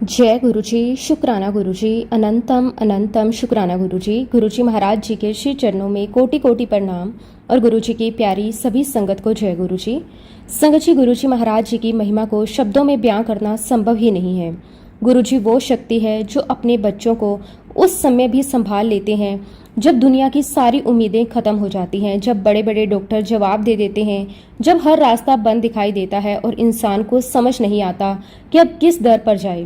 जय गुरुजी, शुक्राना गुरुजी, अनंतम अनंतम शुक्राना गुरुजी। गुरुजी महाराज जी के श्री चरणों में कोटि कोटि प्रणाम और गुरुजी की प्यारी सभी संगत को जय गुरुजी। संगत जी, गुरुजी महाराज जी की महिमा को शब्दों में बयां करना संभव ही नहीं है। गुरुजी वो शक्ति है जो अपने बच्चों को उस समय भी संभाल लेते हैं जब दुनिया की सारी उम्मीदें खत्म हो जाती हैं, जब बड़े बड़े डॉक्टर जवाब दे देते हैं, जब हर रास्ता बंद दिखाई देता है और इंसान को समझ नहीं आता कि अब किस दर पर जाए।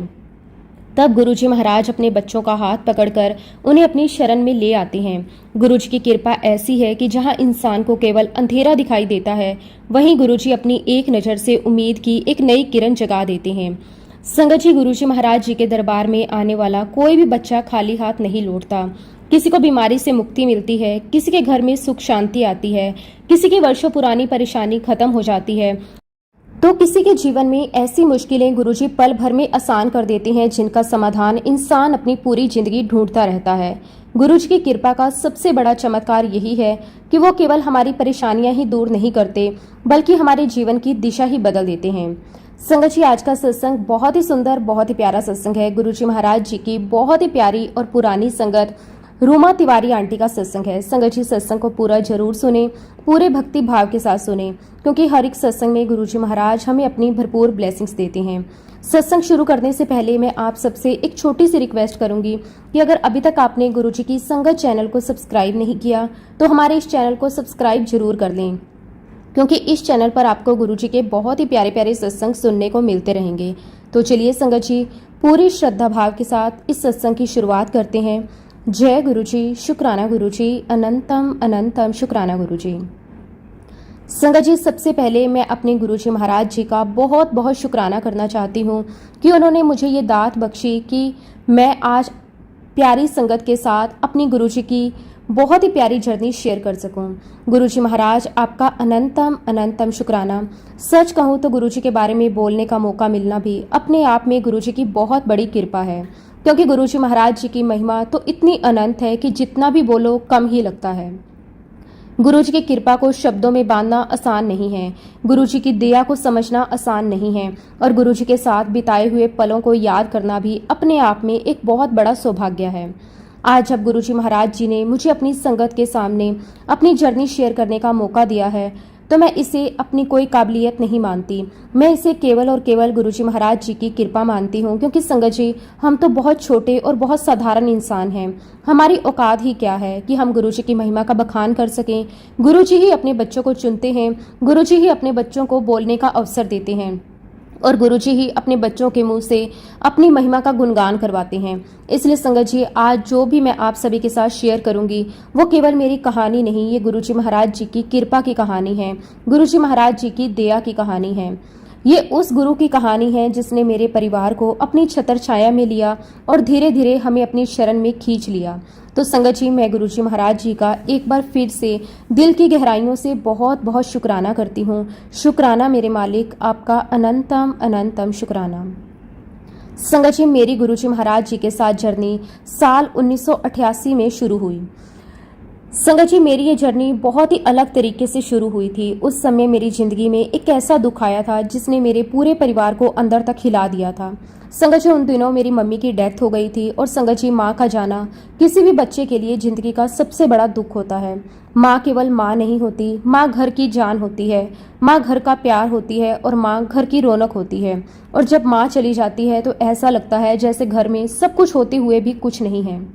तब गुरुजी महाराज अपने बच्चों का हाथ पकड़कर उन्हें अपनी शरण में ले आते हैं। गुरुजी की कृपा ऐसी है कि जहां इंसान को केवल अंधेरा दिखाई देता है, वहीं गुरुजी अपनी एक नज़र से उम्मीद की एक नई किरण जगा देते हैं। संगत जी, गुरुजी महाराज जी के दरबार में आने वाला कोई भी बच्चा खाली हाथ नहीं लौटता। किसी को बीमारी से मुक्ति मिलती है, किसी के घर में सुख शांति आती है, किसी की वर्षों पुरानी परेशानी खत्म हो जाती है, तो किसी के जीवन में ऐसी मुश्किलें गुरुजी पल भर में आसान कर देते हैं जिनका समाधान इंसान अपनी पूरी जिंदगी ढूंढता रहता है। गुरुजी की कृपा का सबसे बड़ा चमत्कार यही है कि वो केवल हमारी परेशानियां ही दूर नहीं करते, बल्कि हमारे जीवन की दिशा ही बदल देते हैं। संगत जी, आज का सत्संग बहुत ही सुंदर, बहुत ही प्यारा सत्संग है। गुरुजी महाराज जी की बहुत ही प्यारी और पुरानी संगत रूमा तिवारी आंटी का सत्संग है। संगत जी, सत्संग को पूरा जरूर सुने, पूरे भक्ति भाव के साथ सुने, क्योंकि हर एक सत्संग में गुरुजी महाराज हमें अपनी भरपूर ब्लेसिंग्स देते हैं। सत्संग शुरू करने से पहले मैं आप सबसे एक छोटी सी रिक्वेस्ट करूंगी कि अगर अभी तक आपने गुरुजी की संगत चैनल को सब्सक्राइब नहीं किया तो हमारे इस चैनल को सब्सक्राइब जरूर कर लें, क्योंकि इस चैनल पर आपको गुरुजी के बहुत ही प्यारे प्यारे सत्संग सुनने को मिलते रहेंगे। तो चलिए संगत जी, पूरी श्रद्धा भाव के साथ इस सत्संग की शुरुआत करते हैं। जय गुरुजी, शुक्राना गुरुजी, अनंतम अनंतम शुक्राना गुरुजी। संगत जी, सबसे पहले मैं अपने गुरुजी महाराज जी का बहुत बहुत शुक्राना करना चाहती हूँ कि उन्होंने मुझे ये दात बख्शी कि मैं आज प्यारी संगत के साथ अपनी गुरुजी की बहुत ही प्यारी जर्नी शेयर कर सकूं। गुरुजी महाराज, आपका अनंतम अनंतम शुक्राना। सच कहूँ तो गुरुजी के बारे में बोलने का मौका मिलना भी अपने आप में गुरुजी की बहुत बड़ी कृपा है, क्योंकि गुरुजी महाराज जी की महिमा तो इतनी अनंत है कि जितना भी बोलो कम ही लगता है। गुरुजी की कृपा को शब्दों में बांधना आसान नहीं है, गुरुजी की दया को समझना आसान नहीं है, और गुरुजी के साथ बिताए हुए पलों को याद करना भी अपने आप में एक बहुत बड़ा सौभाग्य है। आज जब गुरुजी महाराज जी ने मुझे अपनी संगत के सामने अपनी जर्नी शेयर करने का मौका दिया है, तो मैं इसे अपनी कोई काबिलियत नहीं मानती। मैं इसे केवल और केवल गुरुजी महाराज जी की कृपा मानती हूँ, क्योंकि संगत जी, हम तो बहुत छोटे और बहुत साधारण इंसान हैं। हमारी औकात ही क्या है कि हम गुरुजी की महिमा का बखान कर सकें। गुरुजी ही अपने बच्चों को चुनते हैं, गुरुजी ही अपने बच्चों को बोलने का अवसर देते हैं, और गुरुजी ही अपने बच्चों के मुंह से अपनी महिमा का गुणगान करवाते हैं। इसलिए संगत जी, आज जो भी मैं आप सभी के साथ शेयर करूंगी वो केवल मेरी कहानी नहीं, ये गुरुजी महाराज जी की कृपा की कहानी है, गुरुजी महाराज जी की दया की कहानी है। ये उस गुरु की कहानी है जिसने मेरे परिवार को अपनी छतर छाया में लिया और धीरे धीरे हमें अपनी शरण में खींच लिया। तो संगत जी, मैं गुरुजी महाराज जी का एक बार फिर से दिल की गहराइयों से बहुत बहुत शुक्राना करती हूँ। शुक्राना मेरे मालिक, आपका अनंतम अनंतम शुक्राना। संगत जी, मेरी गुरुजी महाराज जी के साथ जर्नी साल 1988 में शुरू हुई। संगत जी, मेरी ये जर्नी बहुत ही अलग तरीके से शुरू हुई थी। उस समय मेरी जिंदगी में एक ऐसा दुख आया था जिसने मेरे पूरे परिवार को अंदर तक हिला दिया था। संगत जी, उन दिनों मेरी मम्मी की डेथ हो गई थी, और संगत जी, माँ का जाना किसी भी बच्चे के लिए जिंदगी का सबसे बड़ा दुख होता है। माँ केवल माँ नहीं होती, माँ घर की जान होती है, माँ घर का प्यार होती है, और माँ घर की रौनक होती है। और जब माँ चली जाती है तो ऐसा लगता है जैसे घर में सब कुछ होते हुए भी कुछ नहीं है।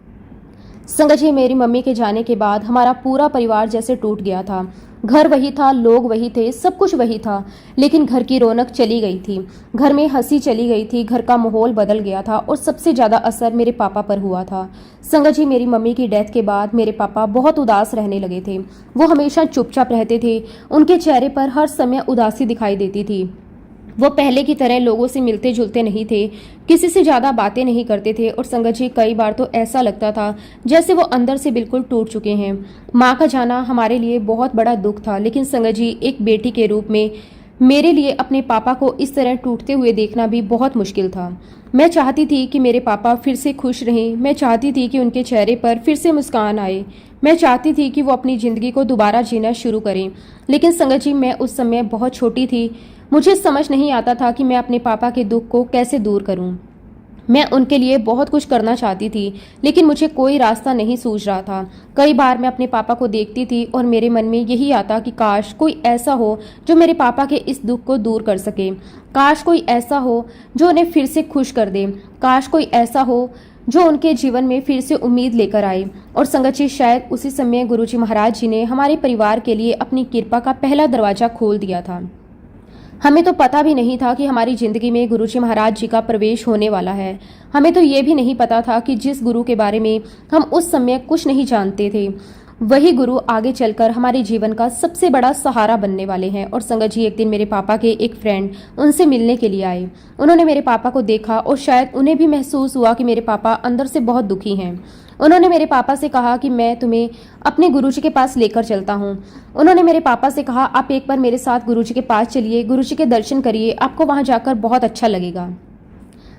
संगत जी, मेरी मम्मी के जाने के बाद हमारा पूरा परिवार जैसे टूट गया था। घर वही था, लोग वही थे, सब कुछ वही था, लेकिन घर की रौनक चली गई थी, घर में हंसी चली गई थी, घर का माहौल बदल गया था, और सबसे ज्यादा असर मेरे पापा पर हुआ था। संगत जी, मेरी मम्मी की डेथ के बाद मेरे पापा बहुत उदास रहने लगे थे। वो हमेशा चुपचाप रहते थे, उनके चेहरे पर हर समय उदासी दिखाई देती थी। वो पहले की तरह लोगों से मिलते जुलते नहीं थे, किसी से ज्यादा बातें नहीं करते थे, और संगत जी, कई बार तो ऐसा लगता था जैसे वो अंदर से बिल्कुल टूट चुके हैं। माँ का जाना हमारे लिए बहुत बड़ा दुख था, लेकिन संगत जी, एक बेटी के रूप में मेरे लिए अपने पापा को इस तरह टूटते हुए देखना भी बहुत मुश्किल था। मैं चाहती थी कि मेरे पापा फिर से खुश रहें, मैं चाहती थी कि उनके चेहरे पर फिर से मुस्कान आए, मैं चाहती थी कि वो अपनी ज़िंदगी को दोबारा जीना शुरू करें। लेकिन संगत जी, मैं उस समय बहुत छोटी थी, मुझे समझ नहीं आता था कि मैं अपने पापा के दुख को कैसे दूर करूं। मैं उनके लिए बहुत कुछ करना चाहती थी, लेकिन मुझे कोई रास्ता नहीं सूझ रहा था। कई बार मैं अपने पापा को देखती थी और मेरे मन में यही आता कि काश कोई ऐसा हो जो मेरे पापा के इस दुख को दूर कर सके। काश कोई ऐसा हो जो उन्हें फिर से खुश कर दे। काश कोई ऐसा हो जो उनके जीवन में फिर से उम्मीद लेकर आए। और संगत जी, शायद उसी समय गुरुजी महाराज जी ने हमारे परिवार के लिए अपनी कृपा का पहला दरवाजा खोल दिया था। हमें तो पता भी नहीं था कि हमारी जिंदगी में गुरुजी महाराज जी का प्रवेश होने वाला है। हमें तो ये भी नहीं पता था कि जिस गुरु के बारे में हम उस समय कुछ नहीं जानते थे, वही गुरु आगे चलकर हमारे जीवन का सबसे बड़ा सहारा बनने वाले हैं। और संगत जी, एक दिन मेरे पापा के एक फ्रेंड उनसे मिलने के लिए आए। उन्होंने मेरे पापा को देखा और शायद उन्हें भी महसूस हुआ कि मेरे पापा अंदर से बहुत दुखी हैं। उन्होंने मेरे पापा से कहा कि मैं तुम्हें अपने गुरुजी के पास लेकर चलता हूँ। उन्होंने मेरे पापा से कहा, आप एक बार मेरे साथ गुरुजी के पास चलिए, गुरुजी के दर्शन करिए, आपको वहां जाकर बहुत अच्छा लगेगा।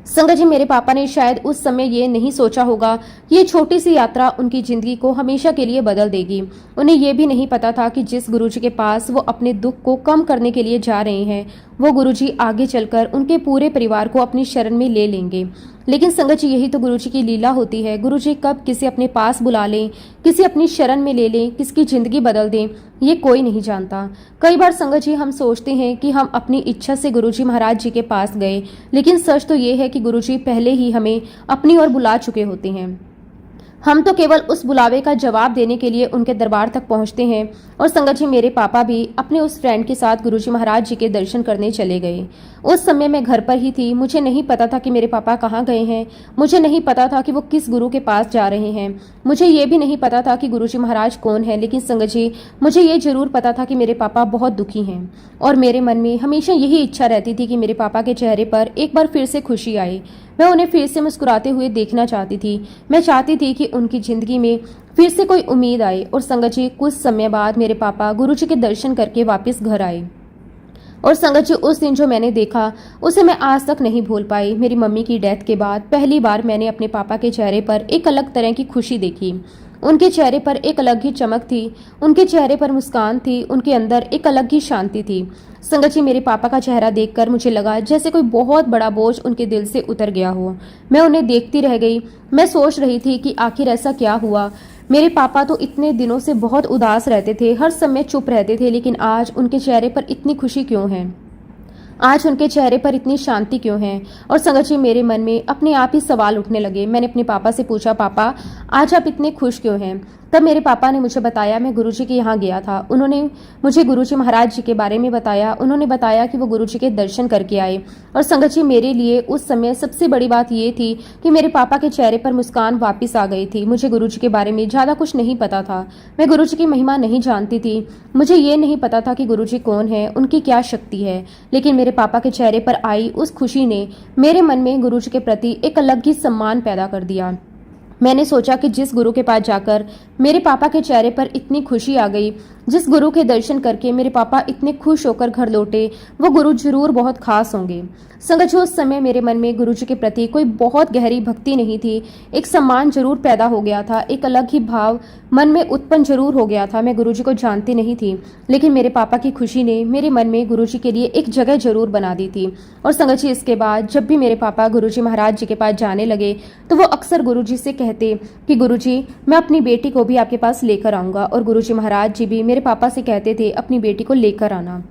संगत जी, मेरे पापा ने शायद उस समय ये नहीं सोचा होगा कि ये छोटी सी यात्रा उनकी जिंदगी को हमेशा के लिए बदल देगी। उन्हें ये भी नहीं पता था कि जिस गुरुजी के पास वो अपने दुख को कम करने के लिए जा रहे हैं, वो गुरुजी आगे चलकर उनके पूरे परिवार को अपनी शरण में ले लेंगे। लेकिन संगत जी, यही तो गुरुजी की लीला होती है। गुरुजी कब किसी अपने पास बुला लें, किसी अपनी शरण में ले लें, किसकी जिंदगी बदल दें, ये कोई नहीं जानता। कई बार संगत जी, हम सोचते हैं कि हम अपनी इच्छा से गुरुजी महाराज जी के पास गए, लेकिन सच तो ये है कि गुरुजी पहले ही हमें अपनी ओर बुला चुके होते हैं। हम तो केवल उस बुलावे का जवाब देने के लिए उनके दरबार तक पहुंचते हैं। और संगत जी, मेरे पापा भी अपने उस फ्रेंड के साथ गुरुजी महाराज जी के दर्शन करने चले गए। उस समय मैं घर पर ही थी। मुझे नहीं पता था कि मेरे पापा कहाँ गए हैं। मुझे नहीं पता था कि वो किस गुरु के पास जा रहे हैं। मुझे ये भी नहीं पता था कि गुरुजी महाराज कौन है। लेकिन संगत जी, मुझे ये जरूर पता था कि मेरे पापा बहुत दुखी हैं। और मेरे मन में हमेशा यही इच्छा रहती थी कि मेरे पापा के चेहरे पर एक बार फिर से खुशी आए। मैं उन्हें फिर से मुस्कुराते हुए देखना चाहती थी। मैं चाहती थी कि उनकी जिंदगी में फिर से कोई उम्मीद आए। और संगत जी, कुछ समय बाद मेरे पापा गुरुजी के दर्शन करके वापस घर आए। और संगत जी, उस दिन जो मैंने देखा उसे मैं आज तक नहीं भूल पाई। मेरी मम्मी की डेथ के बाद पहली बार मैंने अपने पापा के चेहरे पर एक अलग तरह की खुशी देखी। उनके चेहरे पर एक अलग ही चमक थी, उनके चेहरे पर मुस्कान थी, उनके अंदर एक अलग ही शांति थी। संगत जी, मेरे पापा का चेहरा देखकर मुझे लगा जैसे कोई बहुत बड़ा बोझ उनके दिल से उतर गया हो। मैं उन्हें देखती रह गई। मैं सोच रही थी कि आखिर ऐसा क्या हुआ। मेरे पापा तो इतने दिनों से बहुत उदास रहते थे, हर समय चुप रहते थे, लेकिन आज उनके चेहरे पर इतनी खुशी क्यों है? आज उनके चेहरे पर इतनी शांति क्यों है? और संगत जी, मेरे मन में अपने आप ही सवाल उठने लगे। मैंने अपने पापा से पूछा, पापा आज आप इतने खुश क्यों हैं? तब मेरे पापा ने मुझे बताया, मैं गुरुजी के यहाँ गया था। उन्होंने मुझे गुरुजी महाराज जी के बारे में बताया। उन्होंने बताया कि वो गुरुजी के दर्शन करके आए। और संगत जी, मेरे लिए उस समय सबसे बड़ी बात ये थी कि मेरे पापा के चेहरे पर मुस्कान वापस आ गई थी। मुझे गुरुजी के बारे में ज़्यादा कुछ नहीं पता था। मैं गुरुजी की महिमा नहीं जानती थी। मुझे ये नहीं पता था कि गुरुजी कौन है, उनकी क्या शक्ति है। लेकिन मेरे पापा के चेहरे पर आई उस खुशी ने मेरे मन में गुरुजी के प्रति एक अलग ही सम्मान पैदा कर दिया। मैंने सोचा कि जिस गुरु के पास जाकर मेरे पापा के चेहरे पर इतनी खुशी आ गई, जिस गुरु के दर्शन करके मेरे पापा इतने खुश होकर घर लौटे, वो गुरु जरूर बहुत खास होंगे। संगत जी, उस समय मेरे मन में गुरुजी के प्रति कोई बहुत गहरी भक्ति नहीं थी। एक सम्मान जरूर पैदा हो गया था, एक अलग ही भाव मन में उत्पन्न जरूर हो गया था। मैं गुरुजी को जानती नहीं थी, लेकिन मेरे पापा की खुशी ने मेरे मन में गुरुजी के लिए एक जगह जरूर बना दी थी। और संगत जी, इसके बाद जब भी मेरे पापा गुरुजी महाराज जी के पास जाने लगे, तो वो अक्सर गुरुजी से कहते कि गुरुजी, मैं अपनी बेटी को भी आपके पास लेकर आऊंगा। और गुरुजी महाराज जी भी मेरे पापा से कहते थे, अपनी बेटी को लेकर आना।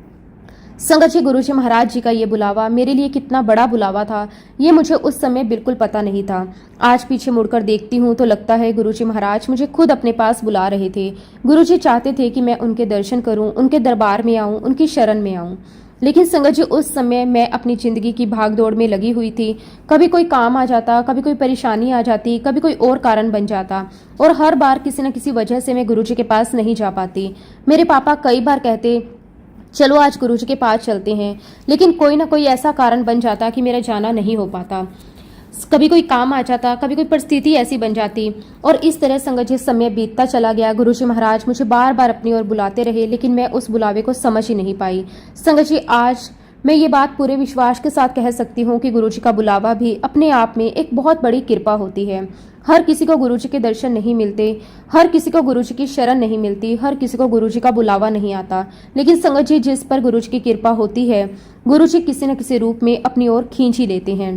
संगत जी, गुरुजी महाराज जी का ये बुलावा मेरे लिए कितना बड़ा बुलावा था, ये मुझे उस समय बिल्कुल पता नहीं था। आज पीछे मुड़कर देखती हूँ तो लगता है गुरुजी महाराज मुझे खुद अपने पास बुला रहे थे। गुरुजी चाहते थे कि मैं उनके दर्शन करूं, उनके दरबार में आऊं, उनकी शरण में आऊं। लेकिन संगत जी, उस समय मैं अपनी जिंदगी की भागदौड़ में लगी हुई थी। कभी कोई काम आ जाता, कभी कोई परेशानी आ जाती, कभी कोई और कारण बन जाता, और हर बार किसी न किसी वजह से मैं गुरुजी के पास नहीं जा पाती। मेरे पापा कई बार कहते, चलो आज गुरुजी के पास चलते हैं, लेकिन कोई ना कोई ऐसा कारण बन जाता कि मेरा जाना नहीं हो पाता। कभी कोई काम आ जाता, कभी कोई परिस्थिति ऐसी बन जाती, और इस तरह संगत जी समय बीतता चला गया। गुरुजी महाराज मुझे बार बार अपनी ओर बुलाते रहे, लेकिन मैं उस बुलावे को समझ ही नहीं पाई। संगत जी, आज मैं ये बात पूरे विश्वास के साथ कह सकती हूँ कि गुरुजी का बुलावा भी अपने आप में एक बहुत बड़ी कृपा होती है। हर किसी को गुरुजी के दर्शन नहीं मिलते, हर किसी को गुरुजी की शरण नहीं मिलती, हर किसी को गुरुजी का बुलावा नहीं आता। लेकिन संगत जी, जिस पर गुरुजी की कृपा होती है, गुरुजी किसी न किसी रूप में अपनी ओर खींच ही लेते हैं।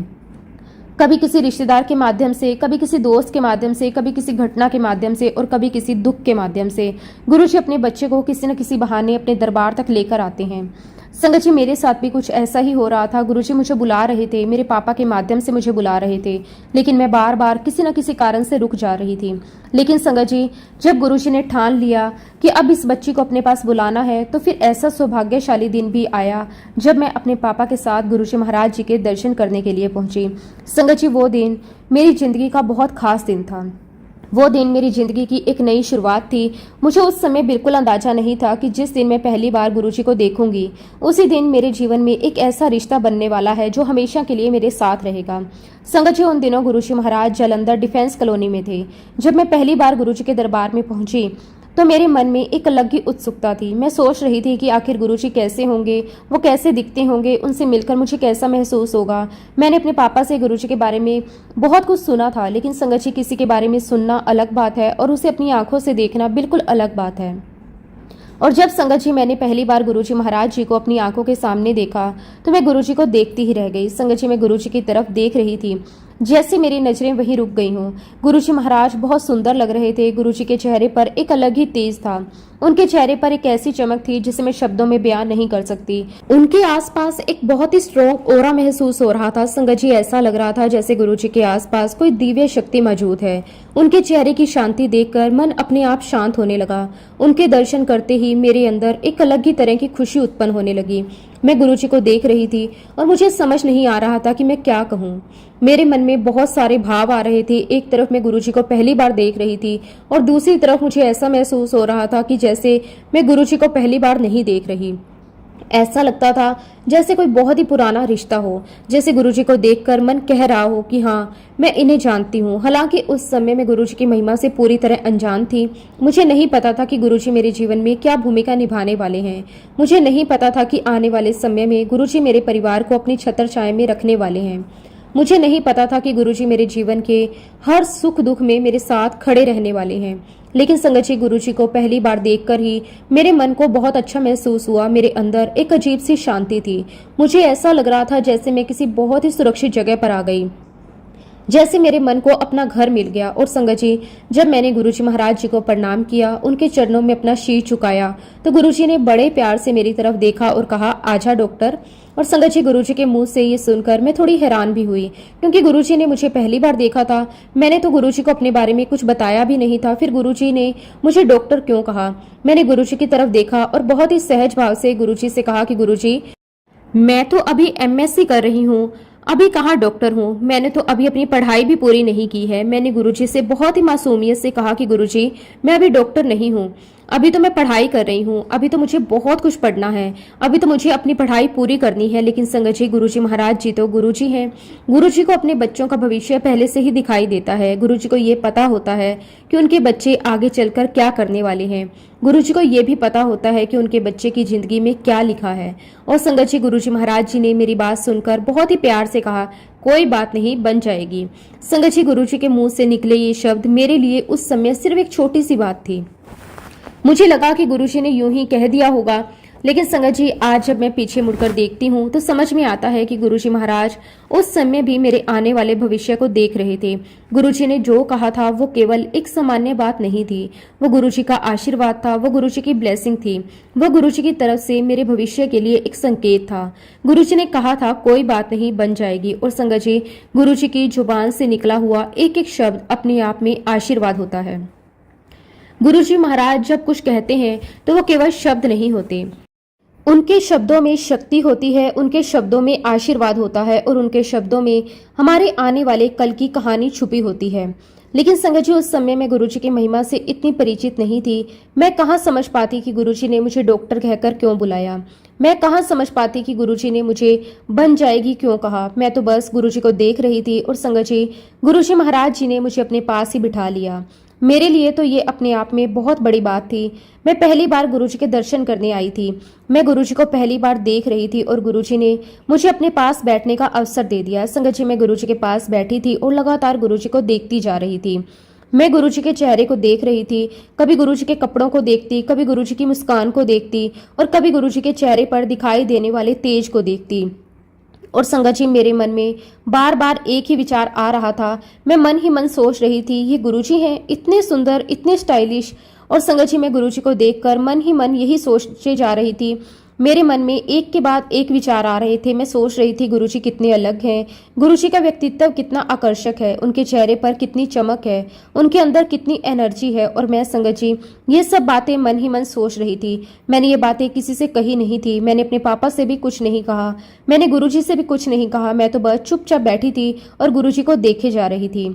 कभी किसी रिश्तेदार के माध्यम से, कभी किसी दोस्त के माध्यम से, कभी किसी घटना के माध्यम से और कभी किसी दुख के माध्यम से गुरुजी अपने बच्चे को किसी न किसी बहाने अपने दरबार तक लेकर आते हैं। संगत जी, मेरे साथ भी कुछ ऐसा ही हो रहा था। गुरुजी मुझे बुला रहे थे, मेरे पापा के माध्यम से मुझे बुला रहे थे, लेकिन मैं बार बार किसी न किसी कारण से रुक जा रही थी। लेकिन संगत जी, जब गुरुजी ने ठान लिया कि अब इस बच्ची को अपने पास बुलाना है, तो फिर ऐसा सौभाग्यशाली दिन भी आया जब मैं अपने पापा के साथ गुरुजी महाराज जी के दर्शन करने के लिए पहुंची। संगत जी, वो दिन मेरी जिंदगी का बहुत खास दिन था। वो दिन मेरी जिंदगी की एक नई शुरुआत थी। मुझे उस समय बिल्कुल अंदाजा नहीं था कि जिस दिन मैं पहली बार गुरुजी को देखूंगी, उसी दिन मेरे जीवन में एक ऐसा रिश्ता बनने वाला है जो हमेशा के लिए मेरे साथ रहेगा। संगत जी, उन दिनों गुरुजी महाराज जालंधर डिफेंस कॉलोनी में थे। जब मैं पहली बार गुरुजी के दरबार में पहुंची तो मेरे मन में एक अलग ही उत्सुकता थी। मैं सोच रही थी कि आखिर गुरुजी कैसे होंगे, वो कैसे दिखते होंगे, उनसे मिलकर मुझे कैसा महसूस होगा। मैंने अपने पापा से गुरुजी के बारे में बहुत कुछ सुना था, लेकिन संगत जी, किसी के बारे में सुनना अलग बात है और उसे अपनी आंखों से देखना बिल्कुल अलग बात है। और जब संगत जी, मैंने पहली बार गुरुजी महाराज जी को अपनी आंखों के सामने देखा तो मैं गुरुजी को देखती ही रह गई। संगत जी, मैं गुरुजी की तरफ देख रही थी, जैसे मेरी नजरें वहीं रुक गई हों। गुरुजी महाराज बहुत सुंदर लग रहे थे। गुरुजी के चेहरे पर एक अलग ही तेज था। उनके चेहरे पर एक ऐसी चमक थी जिसे मैं शब्दों में बयान नहीं कर सकती। उनके आसपास एक बहुत ही स्ट्रॉन्ग ऑरा महसूस हो रहा था। संगत जी, ऐसा लग रहा था जैसे गुरुजी के आसपास कोई दिव्य शक्ति मौजूद है। उनके चेहरे की शांति देखकर मन अपने आप शांत होने लगा। उनके दर्शन करते ही मेरे अंदर एक अलग ही तरह की खुशी उत्पन्न होने लगी। मैं गुरुजी को देख रही थी और मुझे समझ नहीं आ रहा था कि मैं क्या कहूँ। मेरे मन में बहुत सारे भाव आ रहे थे। एक तरफ मैं गुरुजी को पहली बार देख रही थी और दूसरी तरफ मुझे ऐसा महसूस हो रहा था कि जैसे मैं गुरुजी को पहली बार नहीं देख रही। ऐसा लगता था जैसे कोई बहुत ही पुराना रिश्ता हो, जैसे गुरुजी को देखकर मन कह रहा हो कि हाँ, मैं इन्हें जानती हूँ। हालांकि उस समय मैं गुरुजी की महिमा से पूरी तरह अनजान थी। मुझे नहीं पता था कि गुरुजी मेरे जीवन में क्या भूमिका निभाने वाले हैं। मुझे नहीं पता था कि आने वाले समय में गुरुजी मेरे परिवार को अपनी छत्र छाया में रखने वाले हैं। मुझे नहीं पता था कि गुरुजी मेरे जीवन के हर सुख दुख में मेरे साथ खड़े रहने वाले हैं। लेकिन संगत जी, गुरुजी को पहली बार देखकर ही मेरे मन को बहुत अच्छा महसूस हुआ। मेरे अंदर एक अजीब सी शांति थी। मुझे ऐसा लग रहा था जैसे मैं किसी बहुत ही सुरक्षित जगह पर आ गई, जैसे मेरे मन को अपना घर मिल गया। और संगत जी, जब मैंने गुरुजी महाराज जी को प्रणाम किया, उनके चरणों में अपना शीश झुकाया, तो गुरुजी ने बड़े प्यार से मेरी तरफ देखा और कहा, आजा डॉक्टर। और संगत जी, गुरुजी के मुंह से ये सुनकर मैं थोड़ी हैरान भी हुई, क्योंकि गुरुजी ने मुझे पहली बार देखा था। मैंने तो गुरुजी को अपने बारे में कुछ बताया भी नहीं था। फिर गुरुजी ने मुझे डॉक्टर क्यों कहा? मैंने गुरुजी की तरफ देखा और बहुत ही सहज भाव से गुरुजी से कहा कि गुरुजी, मैं तो अभी एमएससी कर रही हूँ, अभी कहाँ डॉक्टर हूँ। मैंने तो अभी अपनी पढ़ाई भी पूरी नहीं की है। मैंने गुरुजी से बहुत ही मासूमियत से कहा कि गुरुजी, मैं अभी डॉक्टर नहीं हूँ, अभी तो मैं पढ़ाई कर रही हूँ, अभी तो मुझे बहुत कुछ पढ़ना है, अभी तो मुझे अपनी पढ़ाई पूरी करनी है। लेकिन संगत जी, गुरुजी महाराज जी तो गुरुजी हैं। गुरुजी को अपने बच्चों का भविष्य पहले से ही दिखाई देता है। गुरुजी को ये पता होता है कि उनके बच्चे आगे चलकर क्या करने वाले हैं। गुरुजी को ये भी पता होता है कि उनके बच्चे की जिंदगी में क्या लिखा है। और संगत जी, गुरुजी महाराज जी ने मेरी बात सुनकर बहुत ही प्यार से कहा, कोई बात नहीं, बन जाएगी। संगत जी, गुरुजी के मुंह से निकले ये शब्द मेरे लिए उस समय सिर्फ एक छोटी सी बात थी। मुझे लगा कि गुरुजी ने यूं ही कह दिया होगा, लेकिन संगत जी, आज जब मैं पीछे मुड़कर देखती हूँ तो समझ में आता है कि गुरुजी महाराज उस समय भी मेरे आने वाले भविष्य को देख रहे थे। गुरुजी ने जो कहा था वो केवल एक सामान्य बात नहीं थी, वो गुरुजी का आशीर्वाद था, वो गुरुजी की ब्लेसिंग थी, वो गुरुजी की तरफ से मेरे भविष्य के लिए एक संकेत था। गुरुजी ने कहा था, कोई बात नहीं, बन जाएगी। और संगत जी, गुरुजी की जुबान से निकला हुआ एक एक शब्द अपने आप में आशीर्वाद होता है। गुरुजी महाराज जब कुछ कहते हैं तो वो केवल शब्द नहीं होते, उनके शब्दों में शक्ति होती है, उनके शब्दों में आशीर्वाद होता है और उनके शब्दों में हमारे आने वाले कल की कहानी छुपी होती है। लेकिन संगत जी, उस समय मैं गुरुजी की महिमा से इतनी परिचित नहीं थी। मैं कहाँ समझ पाती कि गुरुजी ने मुझे डॉक्टर कहकर क्यों बुलाया। मैं कहाँ समझ पाती कि गुरुजी ने मुझे बन जाएगी क्यों कहा। मैं तो बस गुरुजी को देख रही थी। और संगत जी, गुरुजी महाराज जी ने मुझे अपने पास ही बिठा लिया। मेरे लिए तो ये अपने आप में बहुत बड़ी बात थी। मैं पहली बार गुरुजी के दर्शन करने आई थी। मैं गुरुजी को पहली बार देख रही थी और गुरुजी ने मुझे अपने पास बैठने का अवसर दे दिया। संगत जी, मैं गुरुजी के पास बैठी थी और लगातार गुरुजी को देखती जा रही थी। मैं गुरुजी के चेहरे को देख रही थी, कभी गुरुजी के कपड़ों को देखती, कभी गुरुजी की मुस्कान को देखती और कभी गुरुजी के चेहरे पर दिखाई देने वाले तेज को देखती। और संगत जी मेरे मन में बार बार एक ही विचार आ रहा था। मैं मन ही मन सोच रही थी, ये गुरुजी हैं, इतने सुंदर, इतने स्टाइलिश। और संगत जी मैं गुरुजी को देखकर मन ही मन यही सोचते जा रही थी। मेरे मन में एक के बाद एक विचार आ रहे थे। मैं सोच रही थी गुरुजी कितने अलग हैं, गुरुजी का व्यक्तित्व कितना आकर्षक है, उनके चेहरे पर कितनी चमक है, उनके अंदर कितनी एनर्जी है। और मैं संगत जी ये सब बातें मन ही मन सोच रही थी। मैंने ये बातें किसी से कही नहीं थी। मैंने अपने पापा से भी कुछ नहीं कहा, मैंने गुरुजी से भी कुछ नहीं कहा। मैं तो बस चुपचाप बैठी थी और गुरुजी को देखे जा रही थी।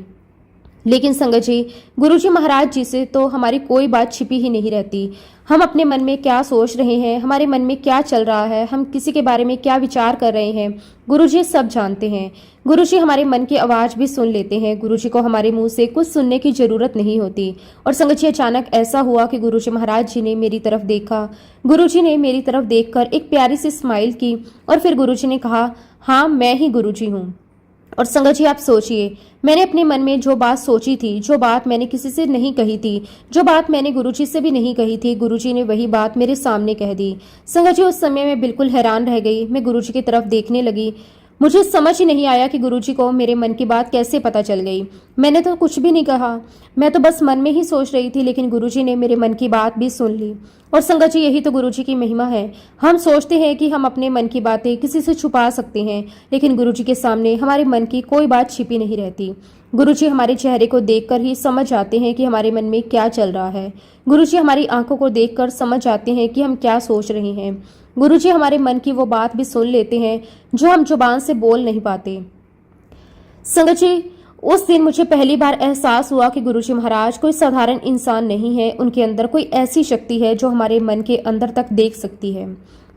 लेकिन संगत जी गुरुजी महाराज जी से तो हमारी कोई बात छिपी ही नहीं रहती। हम अपने मन में क्या सोच रहे हैं, हमारे मन में क्या चल रहा है, हम किसी के बारे में क्या विचार कर रहे हैं, गुरुजी सब जानते हैं। गुरुजी हमारे मन की आवाज भी सुन लेते हैं। गुरुजी को हमारे मुंह से कुछ सुनने की जरूरत नहीं होती। और संगत जी अचानक ऐसा हुआ कि गुरुजी महाराज जी ने मेरी तरफ देखा। गुरुजी ने मेरी तरफ देखकर एक प्यारी सी स्माइल की और फिर गुरुजी ने कहा, हाँ मैं ही गुरुजी हूँ। और संगत जी आप सोचिए, मैंने अपने मन में जो बात सोची थी, जो बात मैंने किसी से नहीं कही थी, जो बात मैंने गुरुजी से भी नहीं कही थी, गुरुजी ने वही बात मेरे सामने कह दी। संगत जी उस समय मैं बिल्कुल हैरान रह गई। मैं गुरुजी की तरफ देखने लगी। मुझे समझ ही नहीं आया कि गुरुजी को मेरे मन की बात कैसे पता चल गई। मैंने तो कुछ भी नहीं कहा, मैं तो बस मन में ही सोच रही थी, लेकिन गुरुजी ने मेरे मन की बात भी सुन ली। और संगत जी यही तो गुरुजी की महिमा है। हम सोचते हैं कि हम अपने मन की बातें किसी से छुपा सकते हैं, लेकिन गुरुजी के सामने हमारे मन की कोई बात छिपी नहीं रहती। गुरुजी हमारे चेहरे को देखकर ही समझ जाते हैं कि हमारे मन में क्या चल रहा है। गुरुजी हमारी आंखों को देखकर समझ जाते हैं कि हम क्या सोच रहे हैं। गुरुजी हमारे मन की वो बात भी सुन लेते हैं जो हम जुबान से बोल नहीं पाते। संगत जी उस दिन मुझे पहली बार एहसास हुआ कि गुरुजी महाराज कोई साधारण इंसान नहीं है। उनके अंदर कोई ऐसी शक्ति है जो हमारे मन के अंदर तक देख सकती है।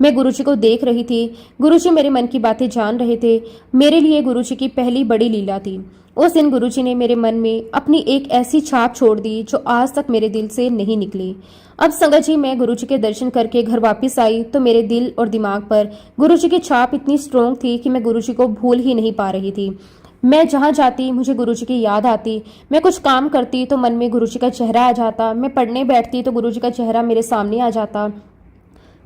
मैं गुरुजी को देख रही थी। गुरुजी मेरे मन की बातें जान रहे थे। मेरे लिए गुरुजी की पहली बड़ी लीला थी। उस दिन गुरुजी ने मेरे मन में अपनी एक ऐसी छाप छोड़ दी जो आज तक मेरे दिल से नहीं निकली। अब संगत जी मैं गुरुजी के दर्शन करके घर वापस आई तो मेरे दिल और दिमाग पर गुरुजी की छाप इतनी स्ट्रोंग थी कि मैं गुरुजी को भूल ही नहीं पा रही थी। मैं जहाँ जाती मुझे गुरुजी की याद आती। मैं कुछ काम करती तो मन में गुरुजी का चेहरा आ जाता। मैं पढ़ने बैठती तो गुरुजी का चेहरा मेरे सामने आ जाता।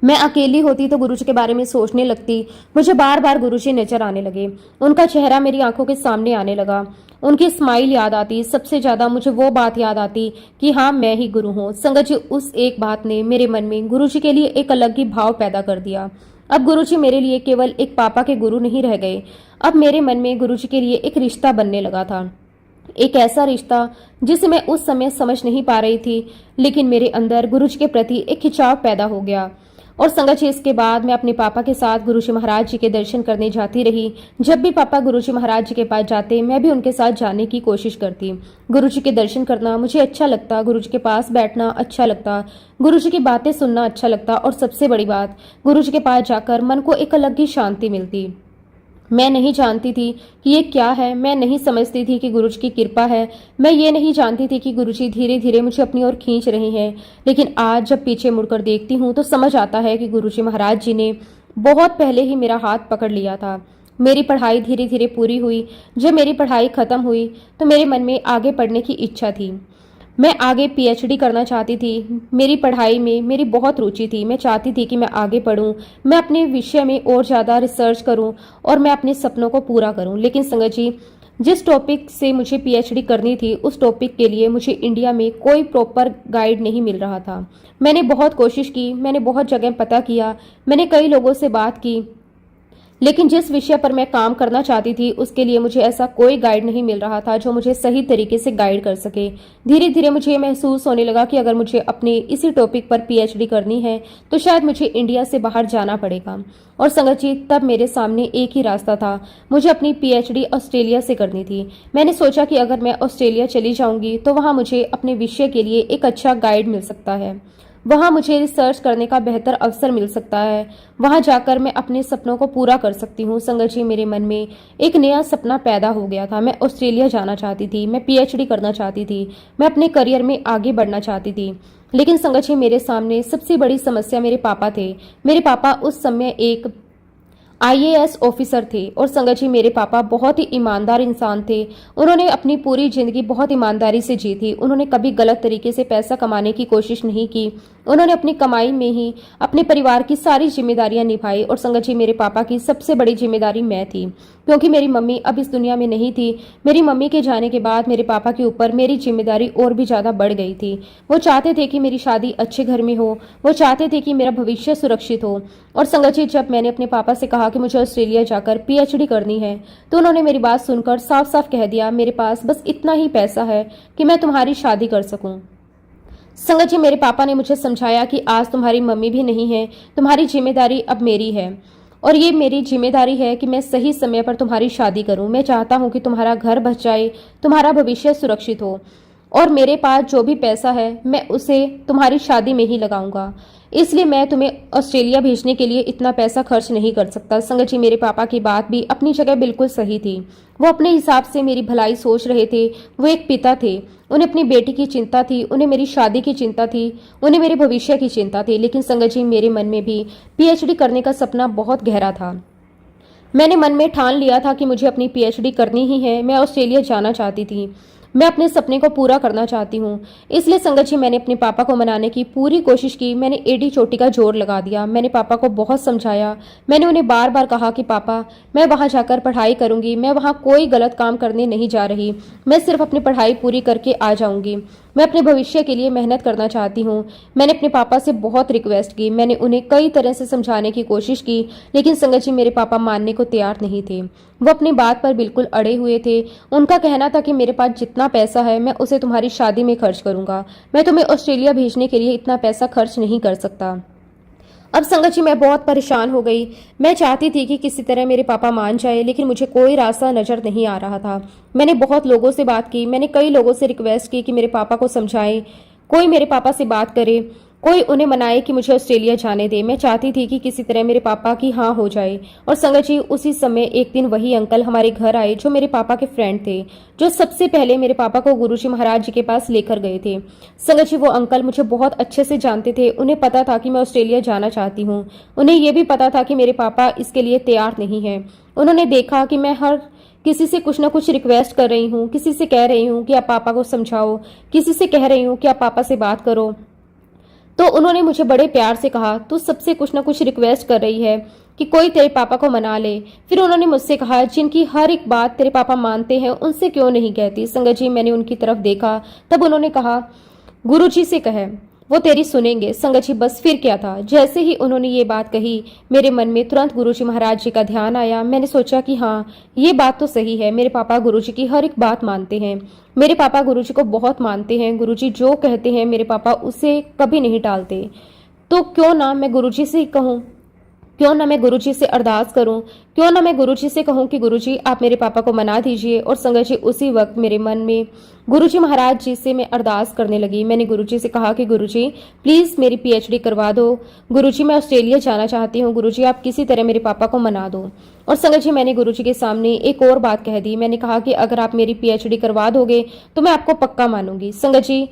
मैं अकेली होती तो गुरुजी के बारे में सोचने लगती। मुझे बार बार गुरुजी नजर आने लगे। उनका चेहरा मेरी आंखों के सामने आने लगा। उनकी स्माइल याद आती। सबसे ज्यादा मुझे वो बात याद आती कि हाँ मैं ही गुरु हूँ। संगत जी उस एक बात ने मेरे मन में गुरुजी के लिए एक अलग ही भाव पैदा कर दिया। अब गुरुजी मेरे लिए केवल एक पापा के गुरु नहीं रह गए। अब मेरे मन में गुरुजी के लिए एक रिश्ता बनने लगा था। एक ऐसा रिश्ता जिसे मैं उस समय समझ नहीं पा रही थी, लेकिन मेरे अंदर गुरुजी के प्रति एक खिंचाव पैदा हो गया। और संगत जी इसके बाद मैं अपने पापा के साथ गुरुजी महाराज जी के दर्शन करने जाती रही। जब भी पापा गुरुजी महाराज जी के पास जाते मैं भी उनके साथ जाने की कोशिश करती। गुरुजी के दर्शन करना मुझे अच्छा लगता, गुरुजी के पास बैठना अच्छा लगता, गुरुजी की बातें सुनना अच्छा लगता। और सबसे बड़ी बात, गुरुजी के पास जाकर मन को एक अलग ही शांति मिलती। मैं नहीं जानती थी कि ये क्या है, मैं नहीं समझती थी कि गुरुजी की कृपा है, मैं ये नहीं जानती थी कि गुरुजी धीरे धीरे मुझे अपनी ओर खींच रहे हैं। लेकिन आज जब पीछे मुड़कर देखती हूँ तो समझ आता है कि गुरुजी महाराज जी ने बहुत पहले ही मेरा हाथ पकड़ लिया था। मेरी पढ़ाई धीरे धीरे पूरी हुई। जब मेरी पढ़ाई खत्म हुई तो मेरे मन में आगे पढ़ने की इच्छा थी। मैं आगे पीएचडी करना चाहती थी। मेरी पढ़ाई में मेरी बहुत रुचि थी। मैं चाहती थी कि मैं आगे पढूं, मैं अपने विषय में और ज़्यादा रिसर्च करूं और मैं अपने सपनों को पूरा करूं। लेकिन संगत जी जिस टॉपिक से मुझे पीएचडी करनी थी उस टॉपिक के लिए मुझे इंडिया में कोई प्रॉपर गाइड नहीं मिल रहा था। मैंने बहुत कोशिश की, मैंने बहुत जगह पता किया, मैंने कई लोगों से बात की, लेकिन जिस विषय पर मैं काम करना चाहती थी उसके लिए मुझे ऐसा कोई गाइड नहीं मिल रहा था जो मुझे सही तरीके से गाइड कर सके। धीरे धीरे मुझे महसूस होने लगा कि अगर मुझे अपने इसी टॉपिक पर पीएचडी करनी है तो शायद मुझे इंडिया से बाहर जाना पड़ेगा। और संगत जी तब मेरे सामने एक ही रास्ता था, मुझे अपनी पीएचडी ऑस्ट्रेलिया से करनी थी। मैंने सोचा कि अगर मैं ऑस्ट्रेलिया चली जाऊंगी तो वहाँ मुझे अपने विषय के लिए एक अच्छा गाइड मिल सकता है, वहाँ मुझे रिसर्च करने का बेहतर अवसर मिल सकता है, वहाँ जाकर मैं अपने सपनों को पूरा कर सकती हूँ। संगत जी मेरे मन में एक नया सपना पैदा हो गया था। मैं ऑस्ट्रेलिया जाना चाहती थी, मैं पीएचडी करना चाहती थी, मैं अपने करियर में आगे बढ़ना चाहती थी। लेकिन संगत जी मेरे सामने सबसे बड़ी समस्या मेरे पापा थे। मेरे पापा उस समय एक आईएएस ऑफिसर थे और संगत जी मेरे पापा बहुत ही ईमानदार इंसान थे। उन्होंने अपनी पूरी जिंदगी बहुत ईमानदारी से जी थी। उन्होंने कभी गलत तरीके से पैसा कमाने की कोशिश नहीं की। उन्होंने अपनी कमाई में ही अपने परिवार की सारी जिम्मेदारियां निभाई और संगत जी मेरे पापा की सबसे बड़ी जिम्मेदारी मैं थी, क्योंकि मेरी मम्मी अब इस दुनिया में नहीं थी। मेरी मम्मी के जाने के बाद मेरे पापा के ऊपर मेरी जिम्मेदारी और भी ज़्यादा बढ़ गई थी। वो चाहते थे कि मेरी शादी अच्छे घर में हो, वो चाहते थे कि मेरा भविष्य सुरक्षित हो। और संगत जी जब मैंने अपने पापा से कहा कि मुझे ऑस्ट्रेलिया जाकर पीएचडी करनी है, तो उन्होंने मेरी बात सुनकर साफ साफ कह दिया, मेरे पास बस इतना ही पैसा है कि मैं तुम्हारी शादी कर सकूं। संगत जी मेरे पापा ने मुझे समझाया कि आज तुम्हारी मम्मी भी नहीं है, तुम्हारी जिम्मेदारी अब मेरी है और ये मेरी जिम्मेदारी है कि मैं सही समय पर तुम्हारी शादी करूं। मैं चाहता हूं कि तुम्हारा घर बच जाए, तुम्हारा भविष्य सुरक्षित हो और मेरे पास जो भी पैसा है मैं उसे तुम्हारी शादी में ही लगाऊंगा। इसलिए मैं तुम्हें ऑस्ट्रेलिया भेजने के लिए इतना पैसा खर्च नहीं कर सकता। संगत जी मेरे पापा की बात भी अपनी जगह बिल्कुल सही थी। वो अपने हिसाब से मेरी भलाई सोच रहे थे। वो एक पिता थे, उन्हें अपनी बेटी की चिंता थी, उन्हें मेरी शादी की चिंता थी, उन्हें मेरे भविष्य की चिंता थी। लेकिन संगत जी मेरे मन में भी पीएचडी करने का सपना बहुत गहरा था। मैंने मन में ठान लिया था कि मुझे अपनी पीएचडी करनी ही है। मैं ऑस्ट्रेलिया जाना चाहती थी, मैं अपने सपने को पूरा करना चाहती हूँ। इसलिए संगत जी मैंने अपने पापा को मनाने की पूरी कोशिश की। मैंने एडी चोटी का जोर लगा दिया। मैंने पापा को बहुत समझाया। मैंने उन्हें बार बार कहा कि पापा मैं वहाँ जाकर पढ़ाई करूँगी, मैं वहाँ कोई गलत काम करने नहीं जा रही, मैं सिर्फ अपनी पढ़ाई पूरी करके आ जाऊँगी, मैं अपने भविष्य के लिए मेहनत करना चाहती हूँ। मैंने अपने पापा से बहुत रिक्वेस्ट की, मैंने उन्हें कई तरह से समझाने की कोशिश की, लेकिन संगत जी मेरे पापा मानने को तैयार नहीं थे। वो अपनी बात पर बिल्कुल अड़े हुए थे। उनका कहना था कि मेरे पास जितना पैसा है मैं उसे तुम्हारी शादी में खर्च करूंगा, मैं तुम्हें ऑस्ट्रेलिया भेजने के लिए इतना पैसा खर्च नहीं कर सकता। अब संगत जी मैं बहुत परेशान हो गई। मैं चाहती थी कि किसी तरह मेरे पापा मान जाए, लेकिन मुझे कोई रास्ता नजर नहीं आ रहा था। मैंने बहुत लोगों से बात की, मैंने कई लोगों से रिक्वेस्ट की कि मेरे पापा को समझाएं, कोई मेरे पापा से बात करे, कोई उन्हें मनाए कि मुझे ऑस्ट्रेलिया जाने दे। मैं चाहती थी कि किसी तरह मेरे पापा की हाँ हो जाए। और संगत जी उसी समय एक दिन वही अंकल हमारे घर आए जो मेरे पापा के फ्रेंड थे, जो सबसे पहले मेरे पापा को गुरुजी महाराज जी के पास लेकर गए थे। संगत जी वो अंकल मुझे बहुत अच्छे से जानते थे। उन्हें पता था कि मैं ऑस्ट्रेलिया जाना चाहती हूँ। उन्हें यह भी पता था कि मेरे पापा इसके लिए तैयार नहीं है। उन्होंने देखा कि मैं हर किसी से कुछ ना कुछ रिक्वेस्ट कर रही हूँ, किसी से कह रही हूँ कि आप पापा को समझाओ, किसी से कह रही हूँ कि आप पापा से बात करो, तो उन्होंने मुझे बड़े प्यार से कहा तू सबसे कुछ ना कुछ रिक्वेस्ट कर रही है कि कोई तेरे पापा को मना ले। फिर उन्होंने मुझसे कहा जिनकी हर एक बात तेरे पापा मानते हैं उनसे क्यों नहीं कहती। संगत जी मैंने उनकी तरफ देखा, तब उन्होंने कहा गुरुजी से कहे, वो तेरी सुनेंगे। संगत जी बस फिर क्या था, जैसे ही उन्होंने ये बात कही मेरे मन में तुरंत गुरुजी महाराज जी का ध्यान आया। मैंने सोचा कि हाँ ये बात तो सही है, मेरे पापा गुरुजी की हर एक बात मानते हैं, मेरे पापा गुरुजी को बहुत मानते हैं, गुरुजी जो कहते हैं मेरे पापा उसे कभी नहीं टालते। तो क्यों ना मैं गुरुजी से ही कहूँ, क्यों ना मैं गुरुजी से अरदास करूं, क्यों ना मैं गुरुजी से कहूं कि गुरुजी आप मेरे पापा को मना दीजिए। और संगत जी उसी वक्त मेरे मन में गुरुजी महाराज जी से मैं अरदास करने लगी। मैंने गुरुजी से कहा कि गुरुजी प्लीज मेरी पीएचडी करवा दो, गुरुजी मैं ऑस्ट्रेलिया जाना चाहती हूँ, गुरुजी आप किसी तरह मेरे पापा को मना दो। और संगत जी मैंने गुरुजी के सामने एक और बात कह दी। मैंने कहा कि अगर आप मेरी पीएचडी करवा दोगे तो मैं आपको पक्का मानूंगी। संगत जी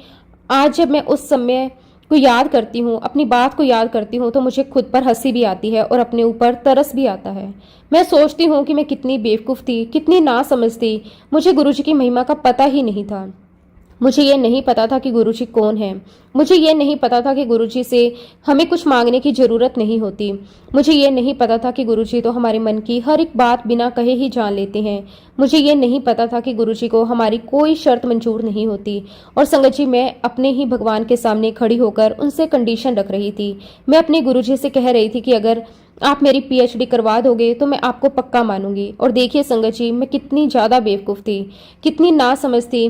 आज जब मैं उस समय को याद करती हूँ, अपनी बात को याद करती हूँ, तो मुझे खुद पर हंसी भी आती है और अपने ऊपर तरस भी आता है। मैं सोचती हूँ कि मैं कितनी बेवकूफ़ थी, कितनी नासमझ थी। मुझे गुरुजी की महिमा का पता ही नहीं था। मुझे ये नहीं पता था कि गुरुजी कौन है। मुझे ये नहीं पता था कि गुरुजी से हमें कुछ मांगने की ज़रूरत नहीं होती। मुझे ये नहीं पता था कि गुरुजी तो हमारे मन की हर एक बात बिना कहे ही जान लेते हैं। मुझे ये नहीं पता था कि गुरुजी को हमारी कोई शर्त मंजूर नहीं होती। और संगत जी मैं अपने ही भगवान के सामने खड़ी होकर उनसे कंडीशन रख रही थी। मैं अपने गुरुजी से कह रही थी कि अगर आप मेरी पीएचडी करवा दोगे तो मैं आपको पक्का मानूंगी। और देखिए संगत जी मैं कितनी ज़्यादा बेवकूफ़ थी, कितनी नासमझ थी।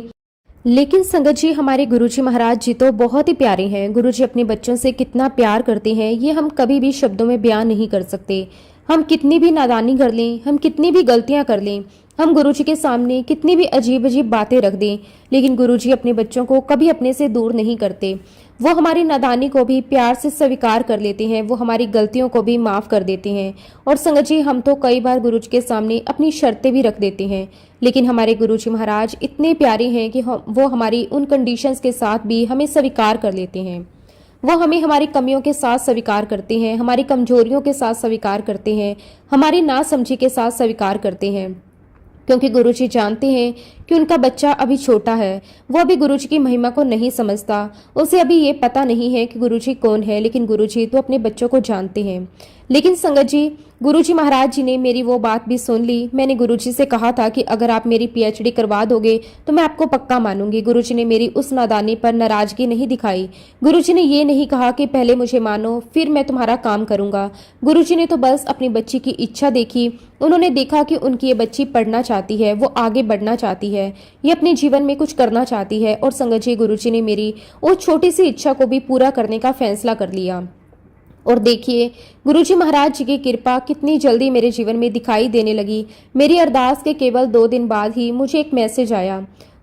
लेकिन संगत जी हमारे गुरुजी महाराज जी तो बहुत ही प्यारे हैं। गुरुजी अपने बच्चों से कितना प्यार करते हैं ये हम कभी भी शब्दों में बयान नहीं कर सकते। हम कितनी भी नादानी कर लें, हम कितनी भी गलतियां कर लें, हम गुरुजी के सामने कितनी भी अजीब अजीब बातें रख दें, लेकिन गुरुजी अपने बच्चों को कभी अपने से दूर नहीं करते। वो हमारी नादानी को भी प्यार से स्वीकार कर लेते हैं, वो हमारी गलतियों को भी माफ़ कर देते हैं। और संगत जी हम तो कई बार गुरुजी के सामने अपनी शर्तें भी रख देते हैं, लेकिन हमारे गुरुजी महाराज इतने प्यारे हैं कि वो हमारी उन कंडीशंस के साथ भी हमें स्वीकार कर लेते हैं। वो हमें हमारी कमियों के साथ स्वीकार करते हैं, हमारी कमजोरियों के साथ स्वीकार करते हैं, हमारी नासमझी के साथ स्वीकार करते हैं, क्योंकि गुरुजी जानते हैं कि उनका बच्चा अभी छोटा है, वो अभी गुरुजी की महिमा को नहीं समझता। उसे अभी ये पता नहीं है कि गुरुजी कौन है, लेकिन गुरुजी तो अपने बच्चों को जानते हैं। लेकिन संगत जी, गुरुजी महाराज जी ने मेरी वो बात भी सुन ली। मैंने गुरुजी से कहा था कि अगर आप मेरी पीएचडी करवा दोगे तो मैं आपको पक्का मानूंगी। गुरुजी ने मेरी उस नादानी पर नाराजगी नहीं दिखाई। गुरुजी ने ये नहीं कहा कि पहले मुझे मानो फिर मैं तुम्हारा काम करूंगा। गुरुजी ने तो बस अपनी बच्ची की इच्छा देखी। उन्होंने देखा कि उनकी ये बच्ची पढ़ना चाहती है, वो आगे बढ़ना चाहती है, ये अपने जीवन में कुछ करना चाहती है। और संगत जी, गुरुजी ने मेरी उस छोटी सी इच्छा को भी पूरा करने का फैसला कर लिया। और देखिए, गुरुजी महाराज जी की कृपा कितनी जल्दी मेरे जीवन में दिखाई देने लगी। मेरी अरदास के केवल 2 दिन बाद ही मुझे एक मैसेज आया।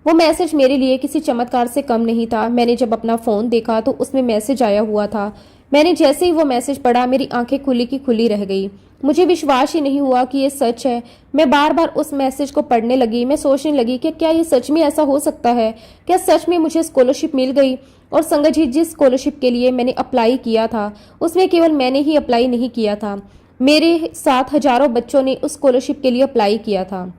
वो मैसेज मेरे लिए किसी चमत्कार से कम नहीं था। मैंने जब अपना फोन देखा तो उसमें मैसेज आया हुआ था। मैंने जैसे ही वो मैसेज पढ़ा, मेरी आंखें खुली की खुली रह गई। मुझे विश्वास ही नहीं हुआ कि ये सच है। मैं बार बार उस मैसेज को पढ़ने लगी। मैं सोचने लगी कि क्या ये सच में ऐसा हो सकता है? क्या सच में मुझे स्कॉलरशिप मिल गई? और संगत जी, जिस स्कॉलरशिप के लिए मैंने अप्लाई किया था, उसमें केवल मैंने ही अप्लाई नहीं किया था, मेरे साथ हजारों बच्चों ने उस स्कॉलरशिप के लिए अप्लाई किया था।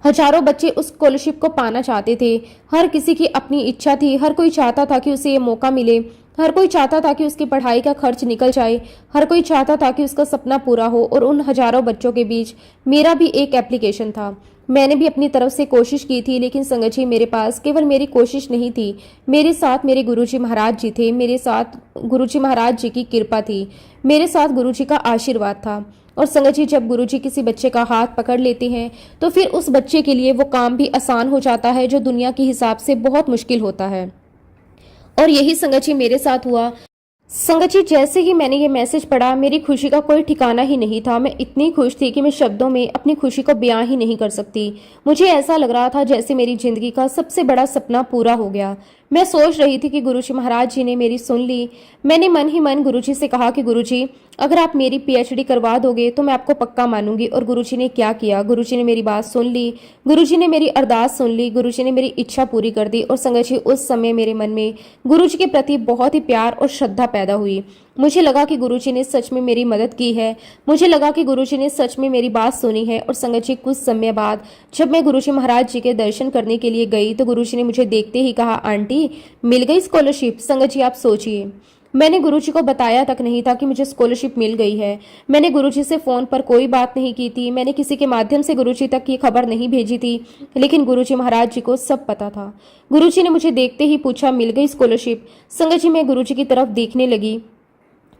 हजारों बच्चे उस स्कॉलरशिप को पाना चाहते थे। हर किसी की अपनी इच्छा थी। हर कोई चाहता था कि उसे ये मौका मिले। हर कोई चाहता था कि उसकी पढ़ाई का खर्च निकल जाए। हर कोई चाहता था कि उसका सपना पूरा हो। और उन हजारों बच्चों के बीच मेरा भी एक एप्लीकेशन था। मैंने भी अपनी तरफ से कोशिश की थी, लेकिन संगत जी, मेरे पास केवल मेरी कोशिश नहीं थी, मेरे साथ मेरे गुरुजी महाराज जी थे। मेरे साथ गुरुजी महाराज जी की कृपा थी। मेरे साथ गुरुजी का आशीर्वाद था। और संगत जी, जब गुरुजी किसी बच्चे का हाथ पकड़ लेते हैं तो फिर उस बच्चे के लिए वो काम भी आसान हो जाता है जो दुनिया के हिसाब से बहुत मुश्किल होता है। और यही संगत जी मेरे साथ हुआ। संगत जी, जैसे ही मैंने ये मैसेज पढ़ा, मेरी खुशी का कोई ठिकाना ही नहीं था। मैं इतनी खुश थी कि मैं शब्दों में अपनी खुशी को बयां ही नहीं कर सकती। मुझे ऐसा लग रहा था जैसे मेरी जिंदगी का सबसे बड़ा सपना पूरा हो गया। मैं सोच रही थी कि गुरुजी महाराज जी ने मेरी सुन ली। मैंने मन ही मन गुरुजी से कहा कि गुरुजी, अगर आप मेरी पीएचडी करवा दोगे तो मैं आपको पक्का मानूंगी। और गुरुजी ने क्या किया, गुरुजी ने मेरी बात सुन ली। गुरुजी ने मेरी अरदास सुन ली। गुरुजी ने मेरी इच्छा पूरी कर दी। और संगत जी, उस समय मेरे मन में गुरुजी के प्रति बहुत ही प्यार और श्रद्धा पैदा हुई। मुझे लगा कि गुरुजी ने सच में मेरी मदद की है। मुझे लगा कि गुरुजी ने सच में मेरी बात सुनी है। और संगत जी, कुछ समय बाद जब मैं गुरुजी महाराज जी के दर्शन करने के लिए गई तो गुरुजी ने मुझे देखते ही कहा, आंटी, मिल गई स्कॉलरशिप। संगत जी, आप सोचिए, मैंने गुरुजी को बताया तक नहीं था कि मुझे स्कॉलरशिप मिल गई है। मैंने गुरुजी से फोन पर कोई बात नहीं की थी। मैंने किसी के माध्यम से गुरुजी तक ये खबर नहीं भेजी थी। लेकिन गुरुजी महाराज जी को सब पता था। गुरुजी ने मुझे देखते ही पूछा, मिल गई स्कॉलरशिप? संगत जी, मैं गुरुजी की तरफ देखने लगी।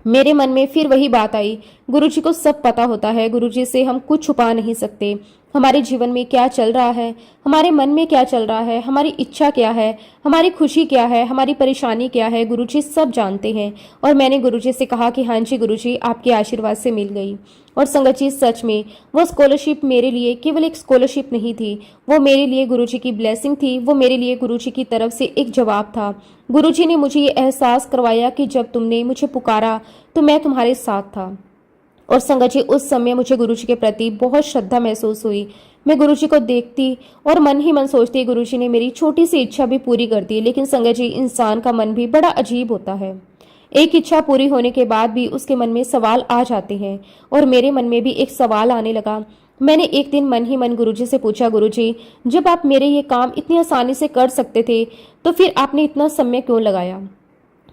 मेरे मन में फिर वही बात आई, गुरुजी को सब पता होता है। गुरुजी से हम कुछ छुपा नहीं सकते। हमारे जीवन में क्या चल रहा है, हमारे मन में क्या चल रहा है, हमारी इच्छा क्या है, हमारी खुशी क्या है, हमारी परेशानी क्या है, गुरुजी सब जानते हैं। और मैंने गुरुजी से कहा कि हाँ जी गुरुजी, आपके आशीर्वाद से मिल गई। और संगत जी, सच में वो स्कॉलरशिप मेरे लिए केवल एक स्कॉलरशिप नहीं थी, वो मेरे लिए गुरुजी की ब्लेसिंग थी। वो मेरे लिए गुरुजी की तरफ से एक जवाब था। गुरुजी ने मुझे ये एहसास करवाया कि जब तुमने मुझे पुकारा तो मैं तुम्हारे साथ था। और संगत जी, उस समय मुझे गुरुजी के प्रति बहुत श्रद्धा महसूस हुई। मैं गुरुजी को देखती और मन ही मन सोचती, गुरुजी ने मेरी छोटी सी इच्छा भी पूरी कर दी। लेकिन संगत जी, इंसान का मन भी बड़ा अजीब होता है। एक इच्छा पूरी होने के बाद भी उसके मन में सवाल आ जाते हैं। और मेरे मन में भी एक सवाल आने लगा। मैंने एक दिन मन ही मन गुरुजी से पूछा, गुरुजी, जब आप मेरे ये काम इतनी आसानी से कर सकते थे तो फिर आपने इतना समय क्यों लगाया?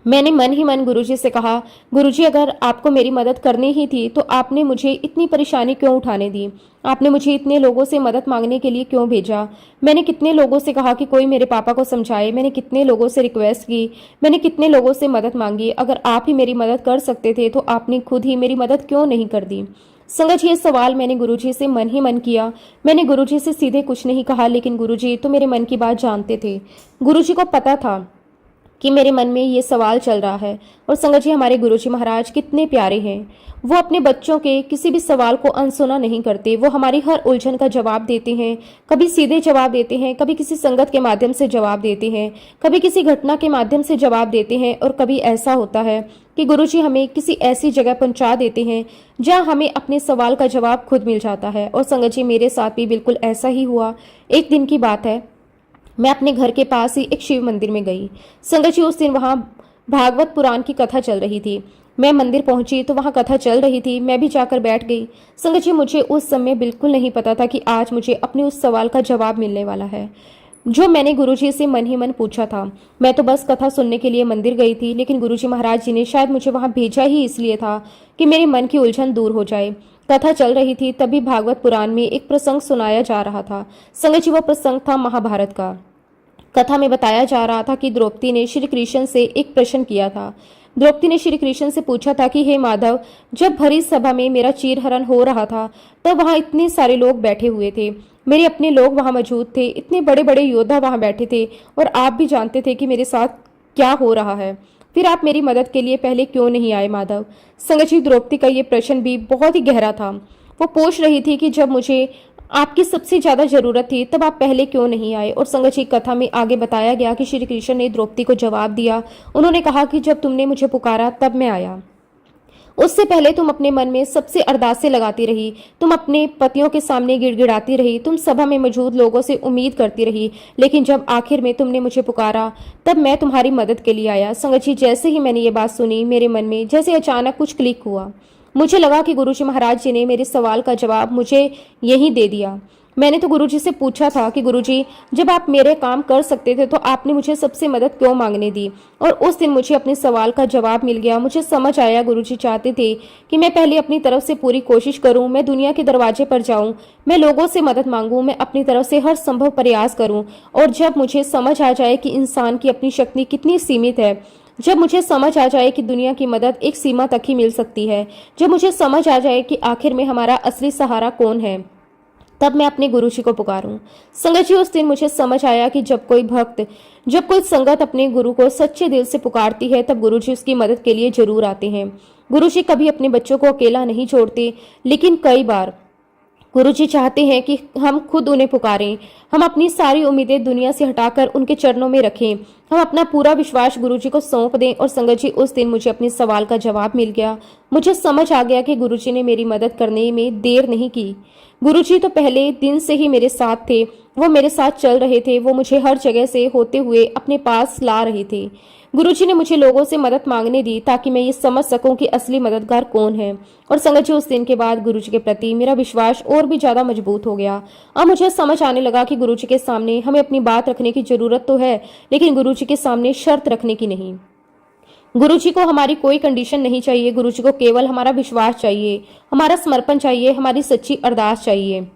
मैंने मन ही मन गुरुजी से कहा, गुरुजी, अगर आपको मेरी मदद करनी ही थी तो आपने मुझे इतनी परेशानी क्यों उठाने दी? आपने मुझे इतने लोगों से मदद मांगने के लिए क्यों भेजा? मैंने कितने लोगों से कहा कि कोई मेरे पापा को समझाए। मैंने कितने लोगों से रिक्वेस्ट की। मैंने कितने लोगों से मदद मांगी। अगर आप ही मेरी मदद कर सकते थे तो आपने खुद ही मेरी मदद क्यों नहीं कर दी? संगत, ये सवाल मैंने गुरुजी से मन ही मन किया। मैंने गुरुजी से सीधे कुछ नहीं कहा, लेकिन गुरुजी तो मेरे मन की बात जानते थे। गुरुजी को पता था कि मेरे मन में ये सवाल चल रहा है। और संगत जी, हमारे गुरुजी महाराज कितने प्यारे हैं। वो अपने बच्चों के किसी भी सवाल को अनसुना नहीं करते। वो हमारी हर उलझन का जवाब देते हैं। कभी सीधे जवाब देते हैं, कभी किसी संगत के माध्यम से जवाब देते हैं, कभी किसी घटना के माध्यम से जवाब देते हैं। और कभी ऐसा होता है कि गुरुजी हमें किसी ऐसी जगह पहुंचा देते हैं जहां हमें अपने सवाल का जवाब खुद मिल जाता है। और संगत जी, मेरे साथ भी बिल्कुल ऐसा ही हुआ। एक दिन की बात है, मैं अपने घर के पास ही एक शिव मंदिर में गई। संगत जी, उस दिन वहां भागवत पुराण की कथा चल रही थी। मैं मंदिर पहुंची तो वहां कथा चल रही थी। मैं भी जाकर बैठ गई। संगत जी, मुझे उस समय बिल्कुल नहीं पता था कि आज मुझे अपने उस सवाल का जवाब मिलने वाला है जो मैंने गुरुजी से मन ही मन पूछा था। मैं तो बस कथा सुनने के लिए मंदिर गई थी, लेकिन गुरुजी महाराज जी ने शायद मुझे वहां भेजा ही इसलिए था कि मेरे मन की उलझन दूर हो जाए। कथा चल रही थी, तभी भागवत पुराण में एक प्रसंग सुनाया जा रहा था। संगत जी, वो प्रसंग था महाभारत का। कथा में बताया जा रहा था कि द्रौपदी ने श्री कृष्ण से एक प्रश्न किया था। द्रौपदी ने श्री कृष्ण से पूछा था कि हे माधव, जब भरी सभा में मेरा चीरहरण हो रहा था तब वहां इतने सारे लोग बैठे हुए थे, मेरे अपने लोग वहां मौजूद थे, इतने बड़े बड़े योद्धा वहां बैठे थे, और आप भी जानते थे कि मेरे साथ क्या हो रहा है। फिर आप मेरी मदद के लिए पहले क्यों नहीं आए माधव? संगत जी, द्रौपदी का ये प्रश्न भी बहुत ही गहरा था। वो पूछ रही थी कि जब मुझे आपकी सबसे ज्यादा जरूरत थी तब आप पहले क्यों नहीं आए। और संगत जी, कथा में आगे बताया गया कि श्री कृष्ण ने द्रौपदी को जवाब दिया। उन्होंने कहा कि जब तुमने मुझे पुकारा तब मैं आया। उससे पहले तुम अपने मन में सबसे अरदासें लगाती रही, तुम अपने पतियों के सामने गिड़गिड़ाती रही, तुम सभा में मौजूद लोगों से उम्मीद करती रही, लेकिन जब आखिर में तुमने मुझे पुकारा तब मैं तुम्हारी मदद के लिए आया। संगत जी, जैसे ही मैंने ये बात सुनी, मेरे मन में जैसे अचानक कुछ क्लिक हुआ। मुझे लगा कि गुरुजी महाराज जी ने मेरे सवाल का जवाब मुझे यहीं दे दिया। मैंने तो गुरुजी से पूछा था कि गुरुजी, जब आप मेरे काम कर सकते थे तो आपने मुझे सबसे मदद क्यों मांगने दी? और उस दिन मुझे अपने सवाल का जवाब मिल गया। मुझे समझ आया गुरुजी चाहते थे कि मैं पहले अपनी तरफ से पूरी कोशिश करूं, मैं दुनिया के दरवाजे पर जाऊं, मैं लोगों से मदद मांगूं, मैं अपनी तरफ से हर संभव प्रयास करूं। और जब मुझे समझ आ जाए कि इंसान की अपनी शक्ति कितनी सीमित है, जब मुझे समझ आ जाए कि दुनिया की मदद एक सीमा तक ही मिल सकती है, जब मुझे समझ आ जाए कि आखिर में हमारा असली सहारा कौन है, तब मैं अपने गुरुजी को पुकारूं। संगत जी, उस दिन मुझे समझ आया कि जब कोई भक्त, जब कोई संगत अपने गुरु को सच्चे दिल से पुकारती है तब गुरुजी उसकी मदद के लिए जरूर आते हैं। गुरुजी कभी अपने बच्चों को अकेला नहीं छोड़ते, लेकिन कई बार गुरुजी चाहते हैं कि हम खुद उन्हें पुकारें, हम अपनी सारी उम्मीदें दुनिया से हटाकर उनके चरणों में रखें, हम अपना पूरा विश्वास गुरुजी को सौंप दें। और संगत जी, उस दिन मुझे अपने सवाल का जवाब मिल गया। मुझे समझ आ गया कि गुरुजी ने मेरी मदद करने में देर नहीं की। गुरुजी तो पहले दिन से ही मेरे साथ थे, वो मेरे साथ चल रहे थे, वो मुझे हर जगह से होते हुए अपने पास ला रहे थे। गुरुजी ने मुझे लोगों से मदद मांगने दी ताकि मैं ये समझ सकूं कि असली मददगार कौन है। और संगत जी, उस दिन के बाद गुरुजी के प्रति मेरा विश्वास और भी ज्यादा मजबूत हो गया। अब मुझे समझ आने लगा कि गुरुजी के सामने हमें अपनी बात रखने की जरूरत तो है, लेकिन गुरुजी के सामने शर्त रखने की नहीं। गुरुजी को हमारी कोई कंडीशन नहीं चाहिए। गुरुजी को केवल हमारा विश्वास चाहिए, हमारा समर्पण चाहिए, हमारी सच्ची अरदास चाहिए।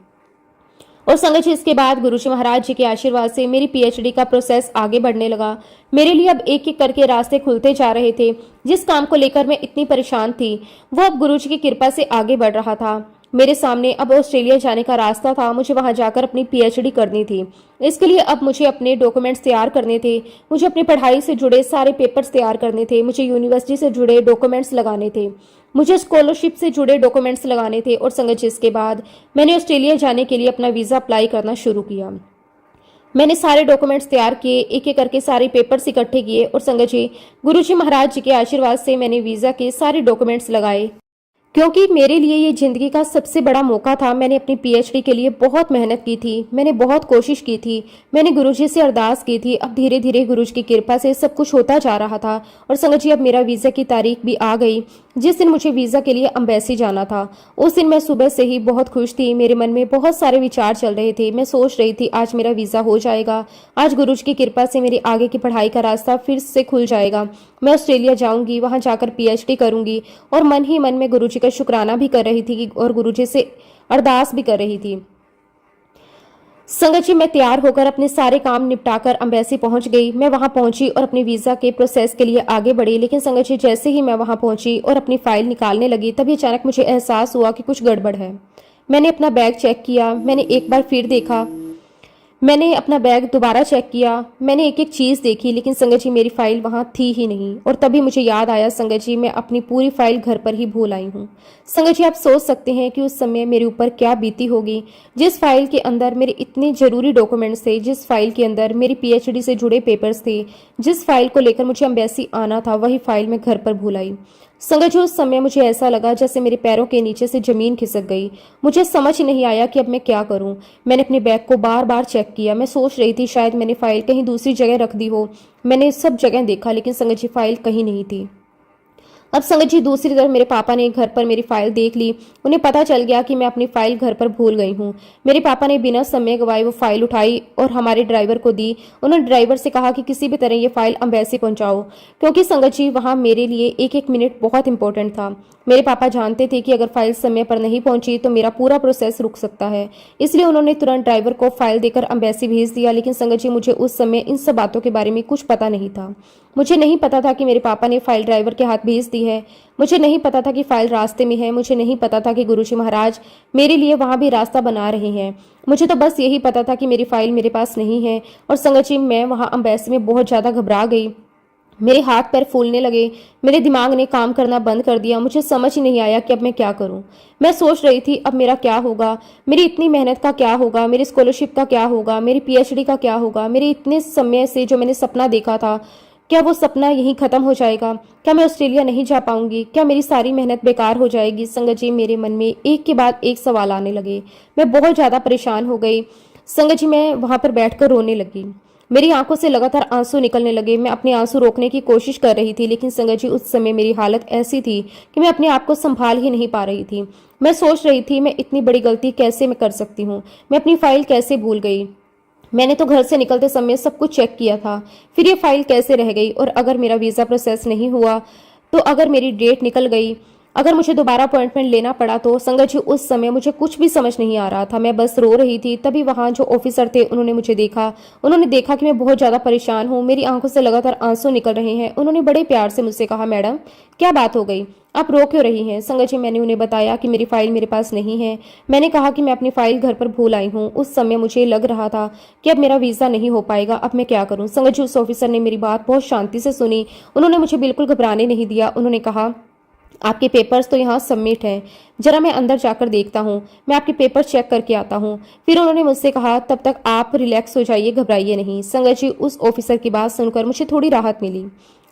और संगत जी, इसके बाद गुरुजी महाराज जी के आशीर्वाद से मेरी पीएचडी का प्रोसेस आगे बढ़ने लगा। मेरे लिए अब एक एक करके रास्ते खुलते जा रहे थे। जिस काम को लेकर मैं इतनी परेशान थी, वो अब गुरुजी की कृपा से आगे बढ़ रहा था। मेरे सामने अब ऑस्ट्रेलिया जाने का रास्ता था। मुझे वहां जाकर अपनी पीएचडी करनी थी। इसके लिए अब मुझे अपने डॉक्यूमेंट्स तैयार करने थे, मुझे अपनी पढ़ाई से जुड़े सारे पेपर्स तैयार करने थे, मुझे यूनिवर्सिटी से जुड़े डॉक्यूमेंट्स लगाने थे, मुझे स्कॉलरशिप से जुड़े डॉक्यूमेंट्स लगाने थे। और संगत जी, इसके बाद मैंने ऑस्ट्रेलिया जाने के लिए अपना वीज़ा अप्लाई करना शुरू किया। मैंने सारे डॉक्यूमेंट्स तैयार किए, एक एक करके सारे पेपर्स इकट्ठे किए। और संगत जी, गुरुजी महाराज जी के आशीर्वाद से मैंने वीज़ा के सारे डॉक्यूमेंट्स लगाए, क्योंकि मेरे लिए ये जिंदगी का सबसे बड़ा मौका था। मैंने अपनी पीएचडी के लिए बहुत मेहनत की थी, मैंने बहुत कोशिश की थी, मैंने गुरुजी से अरदास की थी। अब धीरे धीरे गुरुजी की कृपा से सब कुछ होता जा रहा था। और संगत जी, अब मेरा वीज़ा की तारीख भी आ गई। जिस दिन मुझे वीज़ा के लिए अम्बेसी जाना था, उस दिन मैं सुबह से ही बहुत खुश थी। मेरे मन में बहुत सारे विचार चल रहे थे। मैं सोच रही थी आज मेरा वीज़ा हो जाएगा, आज गुरुजी की कृपा से मेरी आगे की पढ़ाई का रास्ता फिर से खुल जाएगा, मैं ऑस्ट्रेलिया जाऊंगी, वहां जाकर पीएचडी करूंगी। और मन ही मन में गुरुजी का शुक्राना भी कर रही थी और गुरुजी से अरदास भी कर रही थी। संगत जी, मैं तैयार होकर अपने सारे काम निपटाकर अम्बेसी पहुंच गई। मैं वहां पहुंची और अपने वीजा के प्रोसेस के लिए आगे बढ़ी। लेकिन संगत जी, जैसे ही मैं वहां पहुंची और अपनी फाइल निकालने लगी, तभी अचानक मुझे एहसास हुआ कि कुछ गड़बड़ है। मैंने अपना बैग चेक किया, मैंने एक बार फिर देखा, मैंने अपना बैग दोबारा चेक किया, मैंने एक एक चीज़ देखी, लेकिन संगत जी मेरी फाइल वहाँ थी ही नहीं। और तभी मुझे याद आया, संगत जी मैं अपनी पूरी फाइल घर पर ही भूल आई हूँ। संगत जी, आप सोच सकते हैं कि उस समय मेरे ऊपर क्या बीती होगी। जिस फाइल के अंदर मेरे इतने जरूरी डॉक्यूमेंट्स थे, जिस फाइल के अंदर मेरी पीएचडी से जुड़े पेपर्स थे, जिस फाइल को लेकर मुझे अम्बेसी आना था, वही फाइल मैं घर पर भूल आई। संगत जी, उस समय मुझे ऐसा लगा जैसे मेरे पैरों के नीचे से जमीन खिसक गई। मुझे समझ नहीं आया कि अब मैं क्या करूं। मैंने अपने बैग को बार बार चेक किया। मैं सोच रही थी शायद मैंने फाइल कहीं दूसरी जगह रख दी हो। मैंने सब जगह देखा, लेकिन संगत जी फाइल कहीं नहीं थी। अब संगत जी दूसरी तरफ मेरे पापा ने घर पर मेरी फाइल देख ली। उन्हें पता चल गया कि मैं अपनी फाइल घर पर भूल गई हूँ। मेरे पापा ने बिना समय गवाए वो फाइल उठाई और हमारे ड्राइवर को दी। उन्होंने ड्राइवर से कहा कि किसी भी तरह ये फाइल एम्बेसी पहुंचाओ, क्योंकि संगत जी वहाँ मेरे लिए एक एक मिनट बहुत इंपॉर्टेंट था। मेरे पापा जानते थे कि अगर फाइल समय पर नहीं पहुंची तो मेरा पूरा प्रोसेस रुक सकता है, इसलिए उन्होंने तुरंत ड्राइवर को फाइल देकर एम्बेसी भेज दिया। लेकिन संगत जी मुझे उस समय इन सब बातों के बारे में कुछ पता नहीं था। मुझे नहीं पता था कि मेरे पापा ने फाइल ड्राइवर के हाथ भेज दी है। मुझे नहीं पता था कि फाइल रास्ते में है। मुझे नहीं पता था कि गुरुजी महाराज मेरे लिए वहां भी रास्ता बना रहे हैं। मुझे तो बस यही पता था कि मेरी फाइल मेरे पास नहीं है। और संगत जी मैं वहां एम्बेसी में बहुत ज्यादा घबरा गई। मेरे हाथ पैर फूलने लगे। मेरे दिमाग ने काम करना बंद कर दिया। मुझे समझ ही नहीं आया कि अब मैं क्या करूं। मैं सोच रही थी अब मेरा क्या होगा, मेरी इतनी मेहनत का क्या होगा, मेरी स्कॉलरशिप का क्या होगा, मेरी पीएचडी का क्या होगा, मेरे इतने समय से जो मैंने सपना देखा था क्या वो सपना यहीं खत्म हो जाएगा? क्या मैं ऑस्ट्रेलिया नहीं जा पाऊंगी? क्या मेरी सारी मेहनत बेकार हो जाएगी? संगत जी मेरे मन में एक के बाद एक सवाल आने लगे। मैं बहुत ज्यादा परेशान हो गई। संगत जी मैं वहां पर बैठकर रोने लगी। मेरी आंखों से लगातार आंसू निकलने लगे। मैं अपने आंसू रोकने की कोशिश कर रही थी, लेकिन संगत जी उस समय मेरी हालत ऐसी थी कि मैं अपने आप को संभाल ही नहीं पा रही थी। मैं सोच रही थी मैं इतनी बड़ी गलती कैसे मैं कर सकती हूँ, मैं अपनी फाइल कैसे भूल गई। मैंने तो घर से निकलते समय सब कुछ चेक किया था, फिर ये फाइल कैसे रह गई? और अगर मेरा वीजा प्रोसेस नहीं हुआ तो, अगर मेरी डेट निकल गई, अगर मुझे दोबारा अपॉइंटमेंट लेना पड़ा तो? संगत जी उस समय मुझे कुछ भी समझ नहीं आ रहा था। मैं बस रो रही थी। तभी वहां जो ऑफिसर थे उन्होंने मुझे देखा। उन्होंने देखा कि मैं बहुत ज्यादा परेशान हूँ, मेरी आंखों से लगातार आंसू निकल रहे हैं। उन्होंने बड़े प्यार से मुझसे कहा, मैडम क्या बात हो गई, आप रो क्यों रही हैं? संगत जी मैंने उन्हें बताया कि मेरी फाइल मेरे पास नहीं है। मैंने कहा कि मैं अपनी फाइल घर पर भूल आई हूँ। उस समय मुझे लग रहा था कि अब मेरा वीजा नहीं हो पाएगा, अब मैं क्या करूँ? संगत जी उस ऑफिसर ने मेरी बात बहुत शांति से सुनी। उन्होंने मुझे बिल्कुल घबराने नहीं दिया। उन्होंने कहा, आपके पेपर्स तो यहाँ सबमिट हैं, जरा मैं अंदर जाकर देखता हूँ, मैं आपके पेपर चेक करके आता हूँ। फिर उन्होंने मुझसे कहा, तब तक आप रिलैक्स हो जाइए, घबराइए नहीं। संगत जी उस ऑफिसर की बात सुनकर मुझे थोड़ी राहत मिली,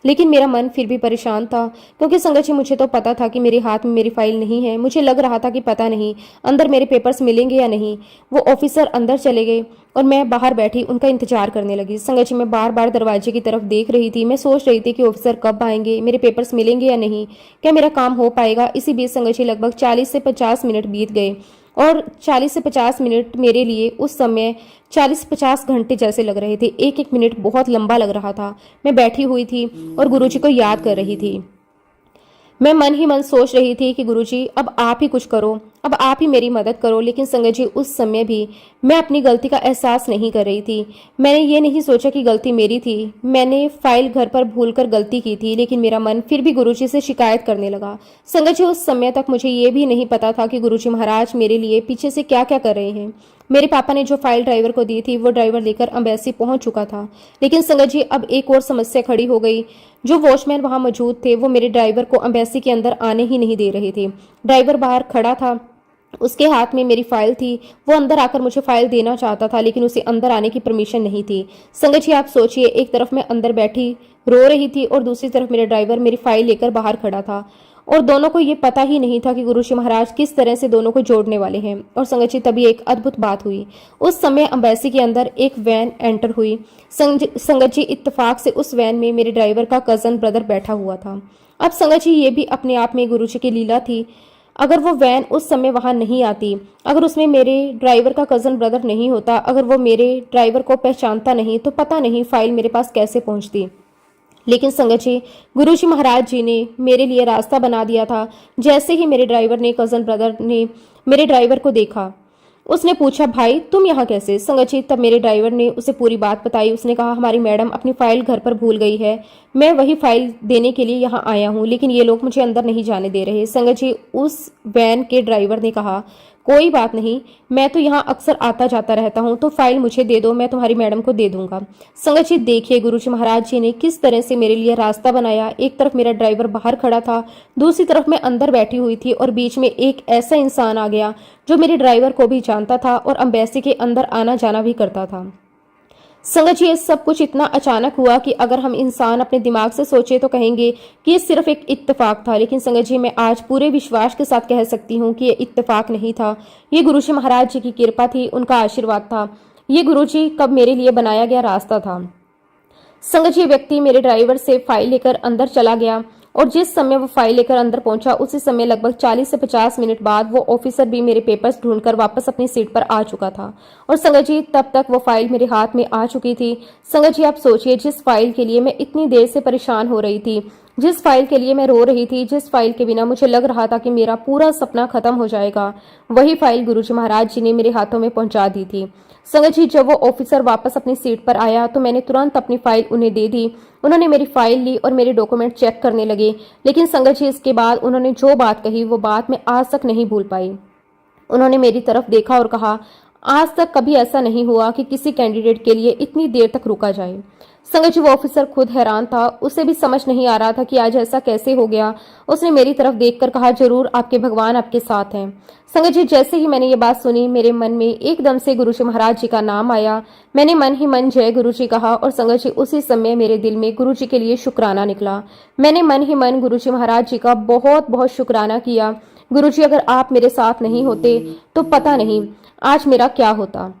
लेकिन मेरा मन फिर भी परेशान था, क्योंकि संगत जी मुझे तो पता था कि मेरे हाथ में मेरी फाइल नहीं है। मुझे लग रहा था कि पता नहीं अंदर मेरे पेपर्स मिलेंगे या नहीं। वो ऑफिसर अंदर चले गए और मैं बाहर बैठी उनका इंतजार करने लगी। संगत जी मैं बार बार दरवाजे की तरफ देख रही थी। मैं सोच रही थी कि ऑफिसर कब आएंगे, मेरे पेपर्स मिलेंगे या नहीं, क्या मेरा काम हो पाएगा। इसी बीच संगत जी लगभग 40 से 50 मिनट बीत गए और 40 से 50 मिनट मेरे लिए उस समय 40-50 घंटे जैसे लग रहे थे। एक एक मिनट बहुत लंबा लग रहा था। मैं बैठी हुई थी और गुरुजी को याद कर रही थी। मैं मन ही मन सोच रही थी कि गुरुजी अब आप ही कुछ करो, अब आप ही मेरी मदद करो। लेकिन संगत जी उस समय भी मैं अपनी गलती का एहसास नहीं कर रही थी। मैंने ये नहीं सोचा कि गलती मेरी थी, मैंने फाइल घर पर भूलकर गलती की थी। लेकिन मेरा मन फिर भी गुरुजी से शिकायत करने लगा। संगत जी उस समय तक मुझे ये भी नहीं पता था कि गुरुजी महाराज मेरे लिए पीछे से क्या क्या कर रहे हैं। मेरे पापा ने जो फाइल ड्राइवर को दी थी वो ड्राइवर लेकर एम्बेसी पहुंच चुका था। लेकिन संगत जी अब एक और समस्या खड़ी हो गई। जो वॉचमैन वहां मौजूद थे वो मेरे ड्राइवर को एम्बेसी के अंदर आने ही नहीं दे रहे थे। ड्राइवर बाहर खड़ा था, उसके हाथ में मेरी फाइल थी। वो अंदर आकर मुझे फाइल देना चाहता था, लेकिन उसे अंदर आने की परमिशन नहीं थी। संगत जी आप सोचिए, एक तरफ मैं अंदर बैठी रो रही थी और दूसरी तरफ मेरा ड्राइवर मेरी फाइल लेकर बाहर खड़ा था, और दोनों को ये पता ही नहीं था कि गुरुजी महाराज किस तरह से दोनों को जोड़ने वाले हैं। और संगत जी तभी एक अद्भुत बात हुई। उस समय एम्बेसी के अंदर एक वैन एंटर हुई। संगत जी इत्तेफाक से उस वैन में मेरे ड्राइवर का कजन ब्रदर बैठा हुआ था। अब संगत जी ये भी अपने आप में गुरुजी की लीला थी। अगर वो वैन उस समय वहां नहीं आती, अगर उसमें मेरे ड्राइवर का कजन ब्रदर नहीं होता, अगर वो मेरे ड्राइवर को पहचानता नहीं, तो पता नहीं फाइल मेरे पास कैसे पहुंचती। लेकिन संगत जी गुरुजी महाराज जी ने मेरे लिए रास्ता बना दिया था। जैसे ही मेरे ड्राइवर ने, कजन ब्रदर ने मेरे ड्राइवर को देखा, उसने पूछा, भाई तुम यहाँ कैसे? संगत जी तब मेरे ड्राइवर ने उसे पूरी बात बताई। उसने कहा, हमारी मैडम अपनी फाइल घर पर भूल गई है, मैं वही फाइल देने के लिए यहाँ आया हूँ, लेकिन ये लोग मुझे अंदर नहीं जाने दे रहे। संगत जी उस वैन के ड्राइवर ने कहा, कोई बात नहीं, मैं तो यहाँ अक्सर आता जाता रहता हूँ, तो फाइल मुझे दे दो, मैं तुम्हारी मैडम को दे दूंगा। संगत जी देखिए गुरुजी महाराज जी ने किस तरह से मेरे लिए रास्ता बनाया। एक तरफ मेरा ड्राइवर बाहर खड़ा था, दूसरी तरफ मैं अंदर बैठी हुई थी, और बीच में एक ऐसा इंसान आ गया जो मेरे ड्राइवर को भी जानता था और एम्बेसी के अंदर आना जाना भी करता था। संगत जी ये सब कुछ इतना अचानक हुआ कि अगर हम इंसान अपने दिमाग से सोचे तो कहेंगे कि ये सिर्फ एक इत्तेफाक था। लेकिन संगत जी मैं आज पूरे विश्वास के साथ कह सकती हूँ कि ये इत्तेफाक नहीं था, ये गुरुजी महाराज जी की कृपा थी, उनका आशीर्वाद था, ये गुरुजी कब मेरे लिए बनाया गया रास्ता था। संगत जी व्यक्ति मेरे ड्राइवर से फाइल लेकर अंदर चला गया और जिस समय वो फाइल लेकर अंदर पहुंचा उसी समय लगभग 40 से 50 मिनट बाद वो ऑफिसर भी मेरे पेपर्स ढूंढकर वापस अपनी सीट पर आ चुका था। और संगत जी, तब तक वो फाइल मेरे हाथ में आ चुकी थी। संगत जी, आप सोचिए, जिस फाइल के लिए मैं इतनी देर से परेशान हो रही थी, जिस फाइल के लिए मैं रो रही थी, जिस फाइल के बिना मुझे लग रहा था कि मेरा पूरा सपना खत्म हो जाएगा, वही फाइल गुरुजी महाराज जी ने मेरे हाथों में पहुंचा दी थी। संगत जी, जब वो ऑफिसर वापस अपनी सीट पर आया तो मैंने तुरंत अपनी फाइल उन्हें दे दी। उन्होंने मेरी फाइल ली और मेरे डॉक्यूमेंट चेक करने लगे। लेकिन संगत जी, इसके बाद उन्होंने जो बात कही वो बात मैं आज तक नहीं भूल पाई। उन्होंने मेरी तरफ देखा और कहा, आज तक कभी ऐसा नहीं हुआ कि किसी कैंडिडेट के लिए इतनी देर तक रुका जाए। संगत जी, वो ऑफिसर खुद हैरान था, उसे भी समझ नहीं आ रहा था कि आज ऐसा कैसे हो गया। उसने मेरी तरफ देखकर कहा, जरूर आपके भगवान आपके साथ हैं। संगत जी, जैसे ही मैंने ये बात सुनी, मेरे मन में एकदम से गुरुजी महाराज जी का नाम आया। मैंने मन ही मन जय गुरुजी कहा और संगत जी, उसी समय मेरे दिल में गुरुजी के लिए शुक्राना निकला। मैंने मन ही मन गुरुजी महाराज जी का बहुत बहुत शुक्राना किया। गुरुजी, अगर आप मेरे साथ नहीं होते तो पता नहीं आज मेरा क्या होता।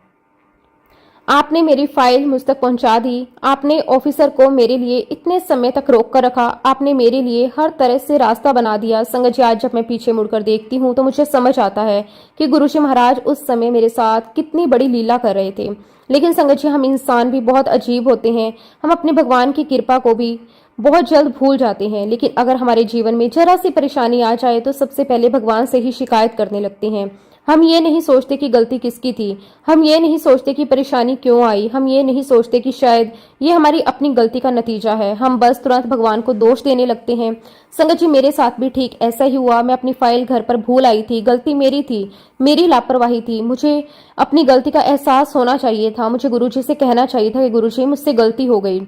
आपने मेरी फाइल मुझ तक पहुंचा दी। आपने ऑफिसर को मेरे लिए इतने समय तक रोक कर रखा। आपने मेरे लिए हर तरह से रास्ता बना दिया। संगत जी, आज जब मैं पीछे मुड़कर देखती हूँ तो मुझे समझ आता है कि गुरुजी महाराज उस समय मेरे साथ कितनी बड़ी लीला कर रहे थे। लेकिन संगत जी, हम इंसान भी बहुत अजीब होते हैं। हम अपने भगवान की कृपा को भी बहुत जल्द भूल जाते हैं। लेकिन अगर हमारे जीवन में जरा सी परेशानी आ जाए तो सबसे पहले भगवान से ही शिकायत करने लगते हैं। हम ये नहीं सोचते कि गलती किसकी थी। हम ये नहीं सोचते कि परेशानी क्यों आई। हम ये नहीं सोचते कि शायद ये हमारी अपनी गलती का नतीजा है। हम बस तुरंत भगवान को दोष देने लगते हैं। संगत जी, मेरे साथ भी ठीक ऐसा ही हुआ। मैं अपनी फाइल घर पर भूल आई थी। गलती मेरी थी, मेरी लापरवाही थी। मुझे अपनी गलती का एहसास होना चाहिए था। मुझे गुरुजी से कहना चाहिए था कि गुरुजी, मुझसे गलती हो गई,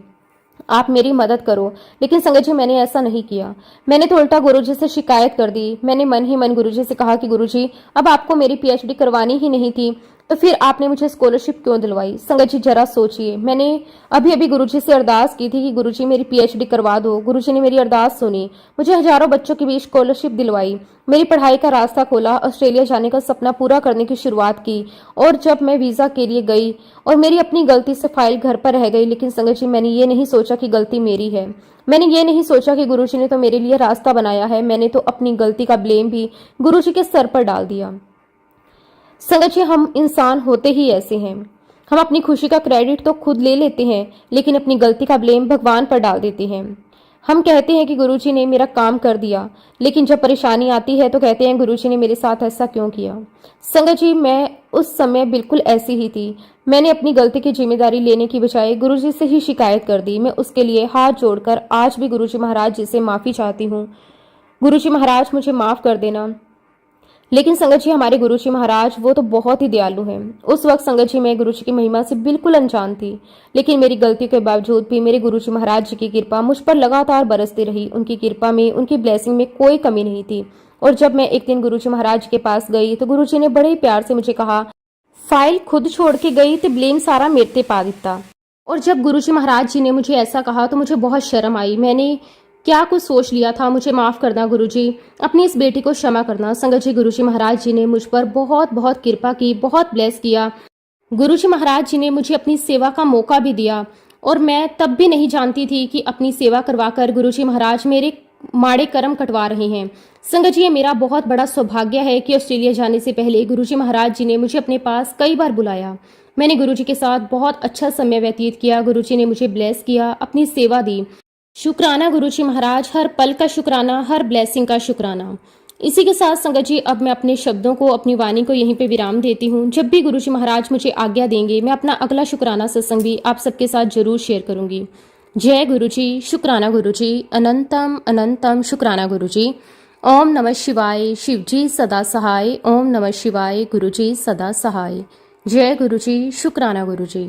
आप मेरी मदद करो। लेकिन संगत जी, मैंने ऐसा नहीं किया। मैंने तो उल्टा गुरुजी से शिकायत कर दी। मैंने मन ही मन गुरुजी से कहा कि गुरुजी, अब आपको मेरी पीएचडी करवानी ही नहीं थी तो फिर आपने मुझे स्कॉलरशिप क्यों दिलवाई। संगत जी, जरा सोचिए, मैंने अभी अभी गुरुजी से अरदास की थी कि गुरुजी मेरी पीएचडी करवा दो। गुरुजी ने मेरी अरदास सुनी, मुझे हजारों बच्चों के बीच स्कॉलरशिप दिलवाई, मेरी पढ़ाई का रास्ता खोला, ऑस्ट्रेलिया जाने का सपना पूरा करने की शुरुआत की। और जब मैं वीजा के लिए गई और मेरी अपनी गलती से फाइल घर पर रह गई। लेकिन संगत जी, मैंने ये नहीं सोचा कि गलती मेरी है। मैंने ये नहीं सोचा कि गुरुजी ने तो मेरे लिए रास्ता बनाया है। मैंने तो अपनी गलती का ब्लेम भी गुरुजी के सर पर डाल दिया। संगत जी, हम इंसान होते ही ऐसे हैं। हम अपनी खुशी का क्रेडिट तो खुद ले लेते हैं, लेकिन अपनी गलती का ब्लेम भगवान पर डाल देते हैं। हम कहते हैं कि गुरुजी ने मेरा काम कर दिया, लेकिन जब परेशानी आती है तो कहते हैं गुरुजी ने मेरे साथ ऐसा क्यों किया। संगत जी, मैं उस समय बिल्कुल ऐसी ही थी। मैंने अपनी गलती की जिम्मेदारी लेने की बजाय गुरुजी से ही शिकायत कर दी। मैं उसके लिए हाथ जोड़कर आज भी गुरुजी महाराज जी से माफी चाहती हूँ। गुरुजी महाराज, मुझे माफ कर देना। लेकिन संगत जी, हमारे गुरुजी महाराज वो तो बहुत ही दयालु हैं। उस वक्त संगत जी, मैं गुरुजी की महिमा से बिल्कुल अनजान थी, लेकिन मेरी गलती के बावजूद भी मेरे गुरुजी महाराज जी की कृपा मुझ पर लगातार बरसती रही। उनकी कृपा में, उनकी ब्लेसिंग में कोई कमी नहीं थी। और जब मैं एक दिन गुरुजी महाराज के पास गई तो गुरुजी ने बड़े प्यार से मुझे कहा, फाइल खुद छोड़ के गई तो ब्लेम सारा मेरे ते पा दिता। और जब गुरुजी महाराज जी ने मुझे ऐसा कहा तो मुझे बहुत शर्म आई। मैंने क्या कुछ सोच लिया था। मुझे माफ करना गुरुजी, अपनी इस बेटी को क्षमा करना। संगत जी, गुरुजी महाराज जी ने मुझ पर बहुत बहुत कृपा की, बहुत ब्लेस किया। गुरुजी महाराज जी ने मुझे अपनी सेवा का मौका भी दिया और मैं तब भी नहीं जानती थी कि अपनी सेवा करवाकर गुरुजी महाराज मेरे माड़े कर्म कटवा रहे हैं। संगत जी, ये मेरा बहुत बड़ा सौभाग्य है कि ऑस्ट्रेलिया जाने से पहले गुरुजी महाराज जी ने मुझे अपने पास कई बार बुलाया। मैंने गुरुजी के साथ बहुत अच्छा समय व्यतीत किया। गुरुजी ने मुझे ब्लेस किया, अपनी सेवा दी। शुक्राना गुरुजी महाराज, हर पल का शुक्राना, हर ब्लेसिंग का शुक्राना। इसी के साथ संगत जी, अब मैं अपने शब्दों को, अपनी वाणी को यहीं पे विराम देती हूँ। जब भी गुरुजी महाराज मुझे आज्ञा देंगे, मैं अपना अगला शुक्राना सत्संग भी आप सबके साथ जरूर शेयर करूंगी। जय गुरुजी, शुक्राना गुरुजी, अनंतम अनंतम शुक्राना गुरुजी। ओम नमः शिवाय, शिवजी सदा सहाय। ओम नमः शिवाय, गुरुजी सदा सहाय। जय गुरुजी, शुक्राना गुरुजी।